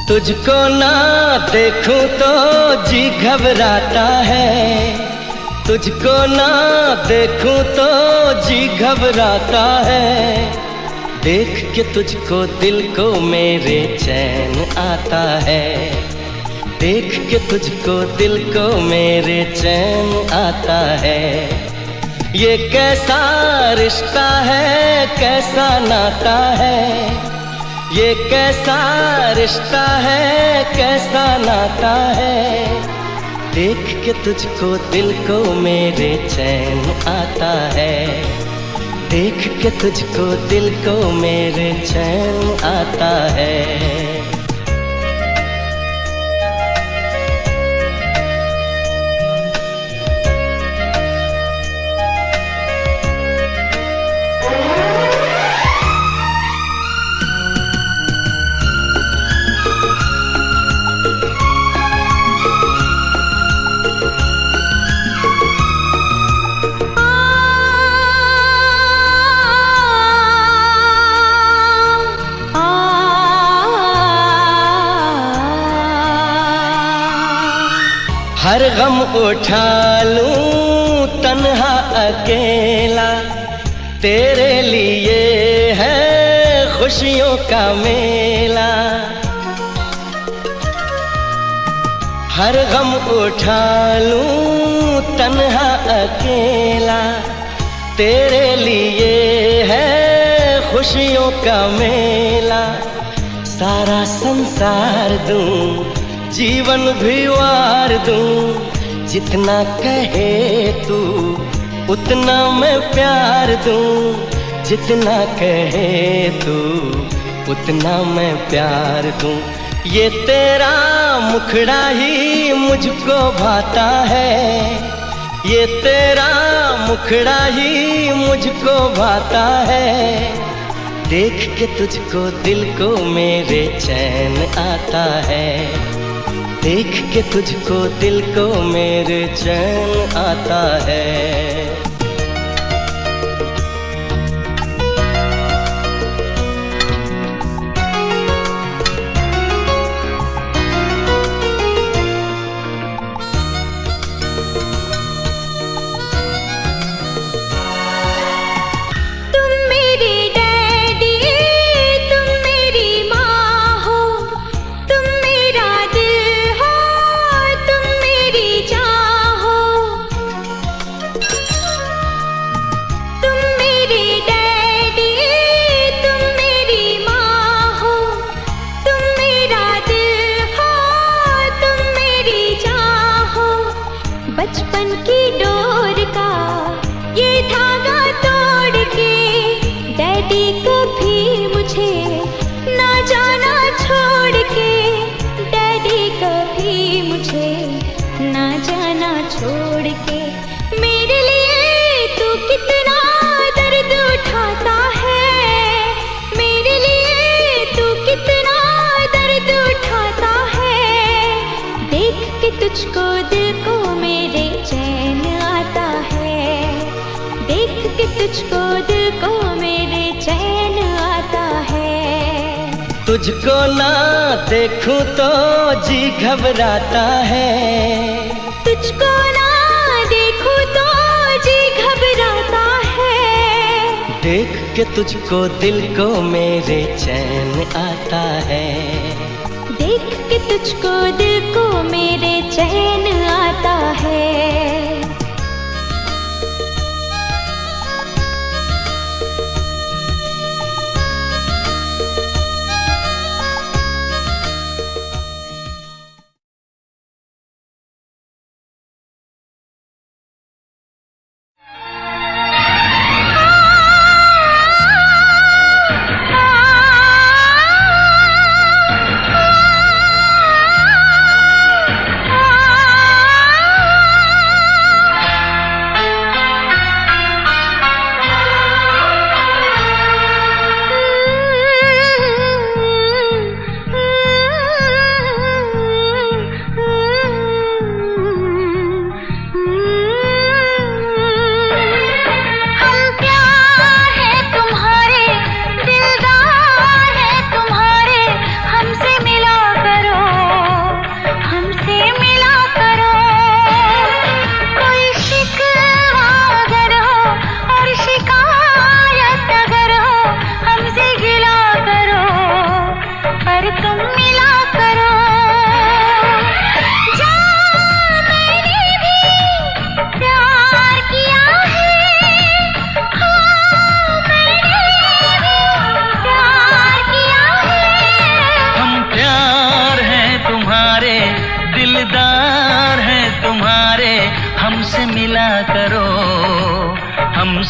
S1: तुझको ना देखूं तो जी घबराता है, तुझको ना देखूं तो जी घबराता है। देख के तुझको दिल को मेरे चैन आता है, देख के तुझको दिल को मेरे चैन आता है। ये कैसा रिश्ता है, कैसा नाता है, ये कैसा रिश्ता है, कैसा नाता है। देख के तुझको दिल को मेरे चैन आता है, देख के तुझको दिल को मेरे चैन आता है। हर गम उठा लूं तन्हा अकेला, तेरे लिए है खुशियों का मेला। हर गम उठा लूं तन्हा अकेला, तेरे लिए है खुशियों का मेला। सारा संसार दूं, जीवन भी वार दूं, जितना कहे तू उतना मैं प्यार दूं, जितना कहे तू उतना मैं प्यार दूं। ये तेरा मुखड़ा ही मुझको भाता है, ये तेरा मुखड़ा ही मुझको भाता है। देख के तुझको दिल को मेरे चैन आता है, देख के तुझको दिल को मेरे चैन आता है।
S4: तुझको दिल को मेरे चैन आता है, देख के तुझको दिल को मेरे चैन आता है।
S1: तुझको ना देखूं तो जी घबराता है,
S4: तुझको ना देखूं तो जी घबराता है।
S1: देख के तुझको दिल को मेरे चैन आता है,
S4: देख के तुझको दिल को मेरे चैन आता है।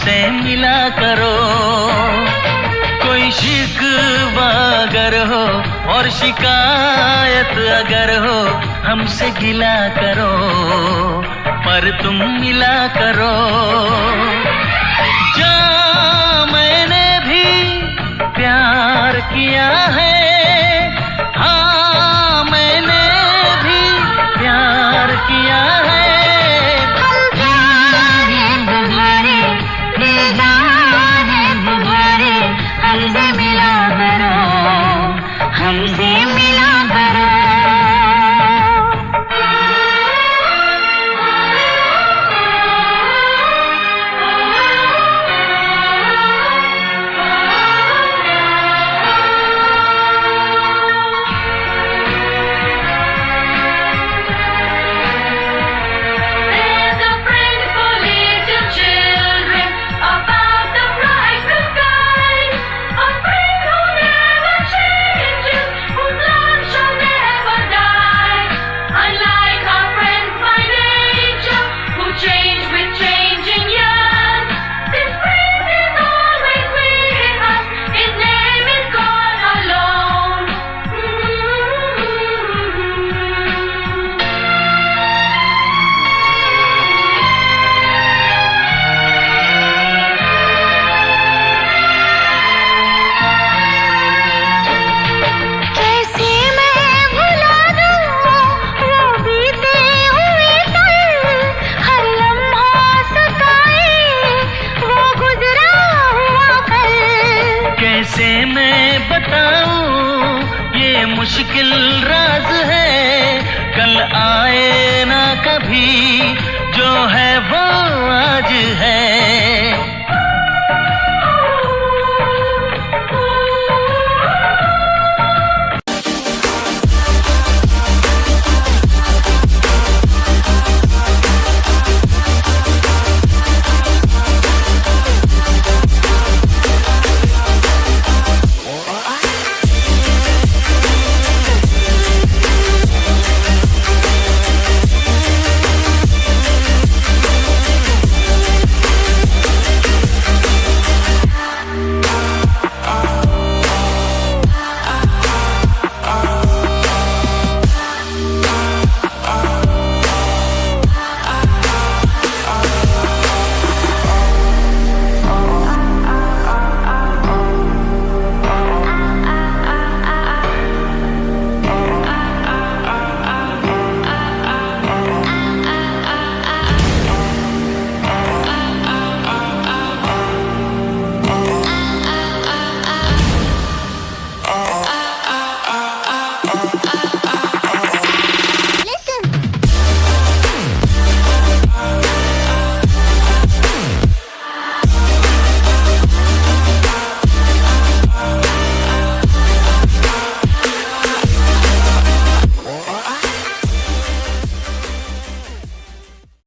S13: हमसे मिला करो। कोई शिकवा अगर हो और शिकायत अगर हो हमसे गिला करो, पर तुम मिला करो। जा मैंने भी प्यार किया है, हाँ मैंने भी प्यार किया है। हमसे